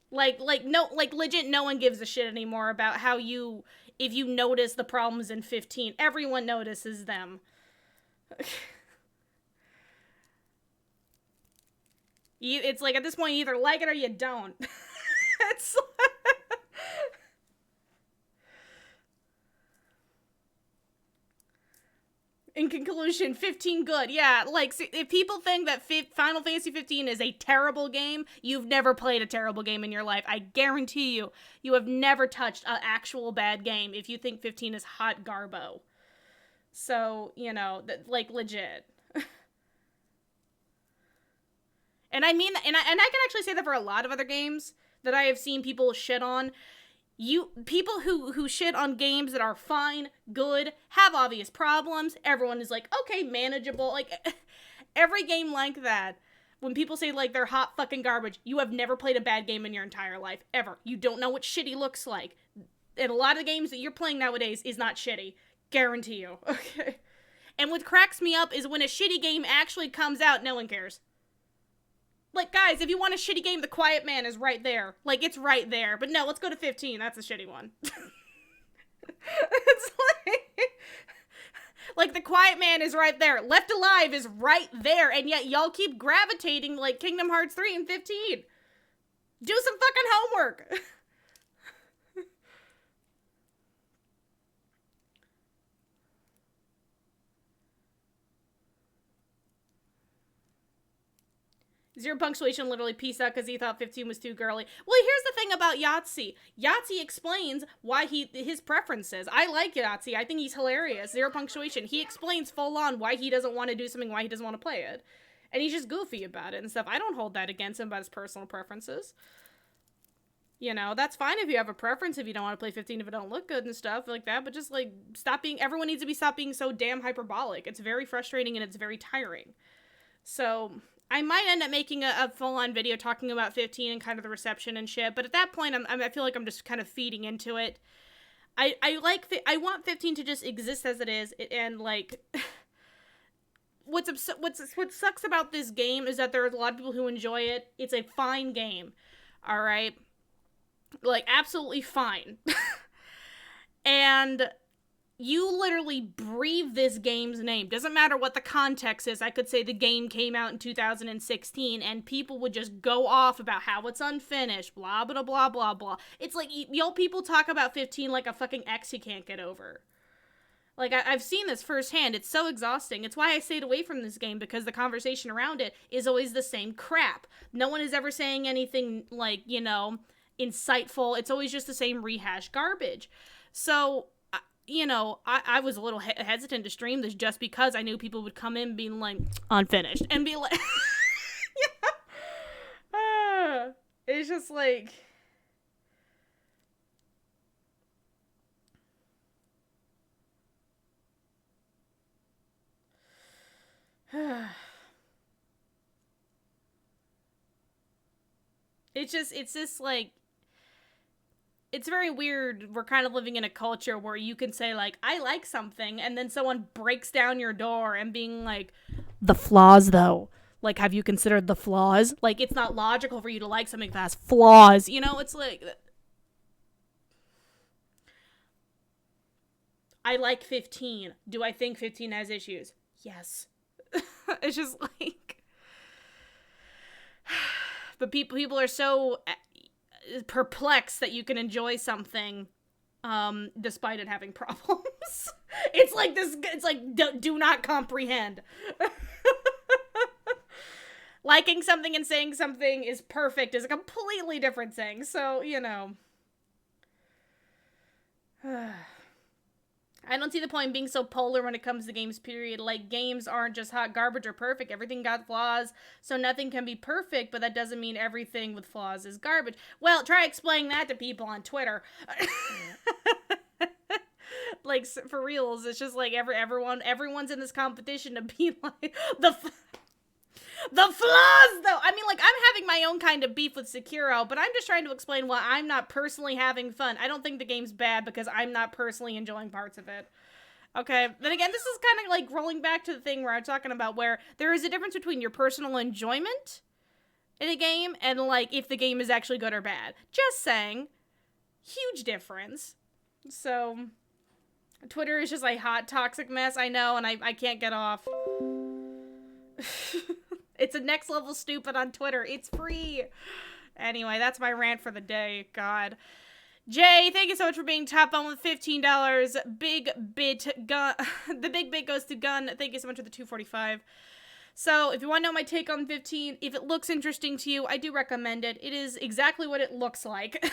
Like legit no one gives a shit anymore about how if you notice the problems in 15. Everyone notices them. It's like at this point you either like it or you don't. It's in conclusion, 15 good. Yeah, like, if people think that Final Fantasy 15 is a terrible game, you've never played a terrible game in your life. I guarantee you, you have never touched an actual bad game if you think 15 is hot garbo. So, you know, like, legit. And I mean, and I can actually say that for a lot of other games that I have seen people shit on. People who shit on games that are fine, good, have obvious problems, everyone is like, okay, manageable, like, every game like that, when people say, like, they're hot fucking garbage, you have never played a bad game in your entire life, ever. You don't know what shitty looks like. And a lot of the games that you're playing nowadays is not shitty. Guarantee you. Okay? And what cracks me up is when a shitty game actually comes out, no one cares. Like, guys, if you want a shitty game, The Quiet Man is right there. Like, it's right there. But no, let's go to 15. That's a shitty one. It's like, The Quiet Man is right there. Left Alive is right there. And yet, y'all keep gravitating like Kingdom Hearts 3 and 15. Do some fucking homework. Zero punctuation, literally peace out because he thought 15 was too girly. Well, here's the thing about Yahtzee. Yahtzee explains why his preferences. I like Yahtzee. I think he's hilarious. Zero punctuation. He explains full on why he doesn't want to do something, why he doesn't want to play it. And he's just goofy about it and stuff. I don't hold that against him about his personal preferences. You know, that's fine if you have a preference, if you don't want to play 15, if it don't look good and stuff like that. But just, like, everyone needs to stop being so damn hyperbolic. It's very frustrating and it's very tiring. So I might end up making a full-on video talking about 15 and kind of the reception and shit, but at that point, I feel like I'm just kind of feeding into it. I want 15 to just exist as it is, and, like, what sucks about this game is that there are a lot of people who enjoy it. It's a fine game, alright? Like, absolutely fine. And you literally breathe this game's name. Doesn't matter what the context is. I could say the game came out in 2016 and people would just go off about how it's unfinished, blah, blah, blah, blah, blah. It's like, people talk about 15 like a fucking ex you can't get over. Like, I've seen this firsthand. It's so exhausting. It's why I stayed away from this game, because the conversation around it is always the same crap. No one is ever saying anything, like, you know, insightful. It's always just the same rehashed garbage. So, you know, I was a little hesitant to stream this just because I knew people would come in being like, unfinished, and be like, yeah. It's just like, it's just like, it's very weird. We're kind of living in a culture where you can say, like, I like something, and then someone breaks down your door and being like, the flaws, though. Like, have you considered the flaws? Like, it's not logical for you to like something that has flaws. You know, it's like, I like 15. Do I think 15 has issues? Yes. It's just like, but people are so perplexed that you can enjoy something despite it having problems. It's like this, it's like, do not comprehend. Liking something and saying something is perfect is a completely different thing. So, you know, I don't see the point in being so polar when it comes to games, period. Like, games aren't just hot garbage or perfect. Everything got flaws, so nothing can be perfect, but that doesn't mean everything with flaws is garbage. Well, try explaining that to people on Twitter. Like, for reals, it's just like everyone's in this competition to be like, the flaws, though. I mean, like, I'm having my own kind of beef with Sekiro, but I'm just trying to explain why I'm not personally having fun. I don't think the game's bad because I'm not personally enjoying parts of it. Okay, then again, this is kind of like rolling back to the thing where I'm talking about where there is a difference between your personal enjoyment in a game and, like, if the game is actually good or bad. Just saying. Huge difference. So, Twitter is just a hot, toxic mess, I know, and I can't get off. It's a next level stupid on Twitter. It's free. Anyway, that's my rant for the day. God. Jay, thank you so much for being top on with $15. Big bit gun. The big bit goes to Gun. Thank you so much for the $2.45. So, if you want to know my take on 15, if it looks interesting to you, I do recommend it. It is exactly what it looks like.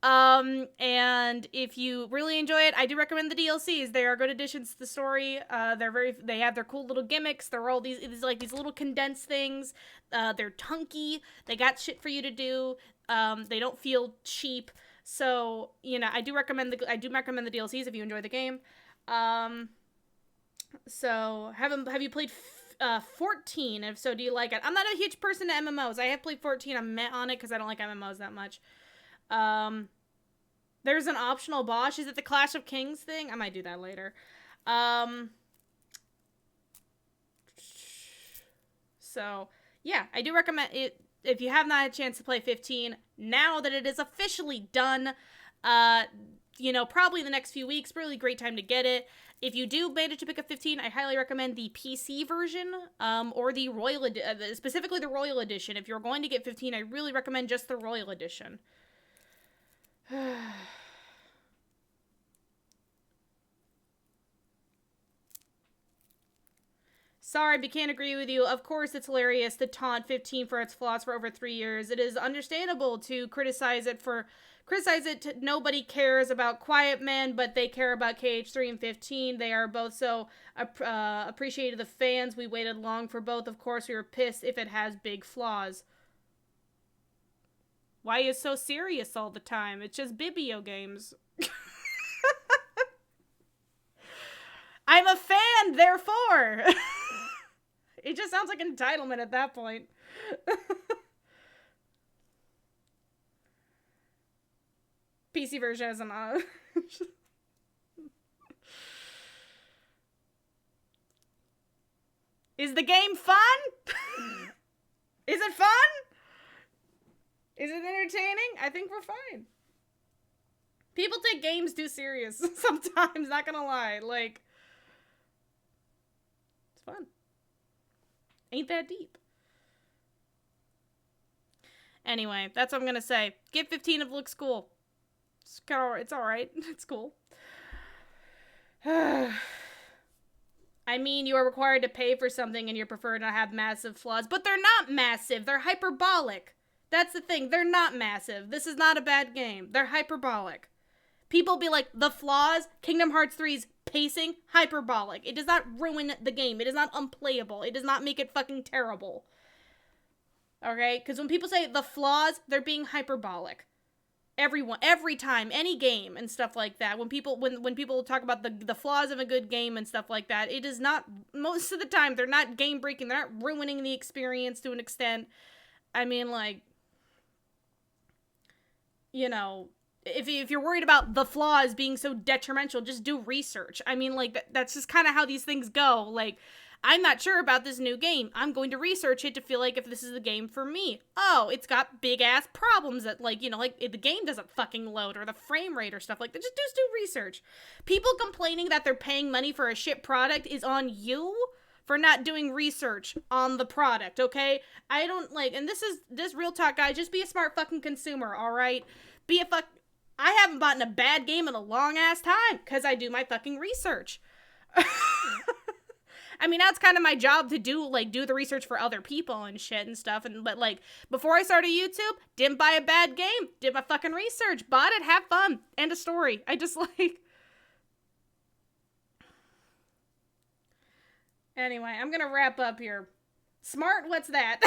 And if you really enjoy it, I do recommend the DLCs. They are good additions to the story. They have their cool little gimmicks. They're all these little condensed things. They're tunky. They got shit for you to do. They don't feel cheap. So, you know, I do recommend the DLCs if you enjoy the game. So, have you played 14? If so, do you like it? I'm not a huge person to MMOs. I have played 14. I'm met on it because I don't like MMOs that much. There's an optional boss. Is it the Clash of Kings thing? I might do that later. So, yeah, I do recommend it. If you have not had a chance to play 15, now that it is officially done, you know, probably in the next few weeks, really great time to get it. If you do manage to pick up 15, I highly recommend the PC version, or the Royal, specifically the Royal Edition. If you're going to get 15, I really recommend just the Royal Edition. Sorry, but can't agree with you. Of course it's hilarious to taunt 15 for its flaws for over 3 years. It is understandable to criticize it. Nobody cares about Quiet Man, but they care about KH3 and 15. They are both so appreciated the fans. We waited long for both. Of course, we were pissed if it has big flaws. Why are you so serious all the time? It's just Bibio games. I'm a fan, therefore. It just sounds like entitlement at that point. PC version has an Is the game fun? Is it fun? Is it entertaining? I think we're fine. People take games too serious sometimes, not gonna lie. Like, it's fun. Ain't that deep. Anyway, that's what I'm gonna say. Give 15 if it looks cool. It's alright. It's cool. I mean, you are required to pay for something and you prefer to have massive flaws. But they're not massive. They're hyperbolic. That's the thing. They're not massive. This is not a bad game. They're hyperbolic. People be like, the flaws, Kingdom Hearts 3's pacing, hyperbolic. It does not ruin the game. It is not unplayable. It does not make it fucking terrible. Okay? Because when people say the flaws, they're being hyperbolic. Everyone, every time, any game and stuff like that, when people talk about the flaws of a good game and stuff like that, it is not, most of the time, they're not game breaking, they're not ruining the experience to an extent. I mean, like, you know, if you're worried about the flaws being so detrimental, just do research. I mean, like, that's just kind of how these things go. Like, I'm not sure about this new game. I'm going to research it to feel like if this is the game for me. Oh, it's got big-ass problems that, like, you know, like, if the game doesn't fucking load or the frame rate or stuff like that. Just do research. People complaining that they're paying money for a shit product is on you for not doing research on the product, okay? I don't, like, and this real talk, guys, just be a smart fucking consumer, alright? I haven't bought a bad game in a long-ass time, because I do my fucking research. I mean, that's kind of my job to do the research for other people and shit and stuff, but, like, before I started YouTube, didn't buy a bad game, did my fucking research, bought it, have fun, end of story. I just, like... Anyway, I'm gonna wrap up here. Smart, what's that?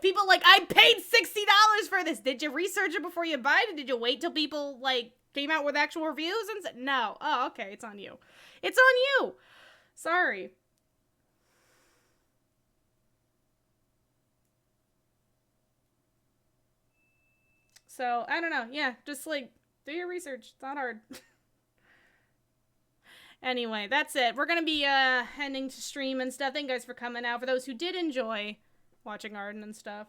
People like, I paid $60 for this. Did you research it before you buy it? Did you wait till people, like, came out with actual reviews and said, no. Oh, okay, it's on you. It's on you. Sorry. So, I don't know. Yeah, just, like, do your research. It's not hard. Anyway, that's it. We're gonna be, heading to stream and stuff. Thank you guys for coming out. For those who did enjoy watching Ardyn and stuff.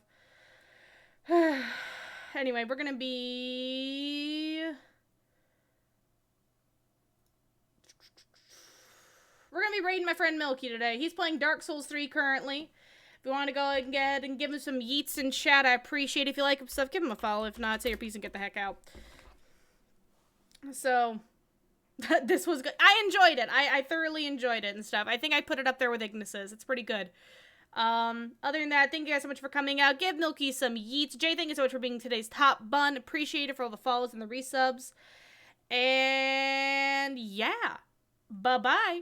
Anyway, we're gonna be... We're gonna be raiding my friend Milky today. He's playing Dark Souls 3 currently. If you want to go and get and give him some yeets in chat, I appreciate it. If you like him stuff, give him a follow. If not, say your piece and get the heck out. So... this was good. I enjoyed it. I thoroughly enjoyed it and stuff. I think I put it up there with Ignis's. It's pretty good. Other than that, thank you guys so much for coming out. Give Milky some yeets. Jay, thank you so much for being today's top bun. Appreciate it for all the follows and the resubs. And yeah. Bye-bye.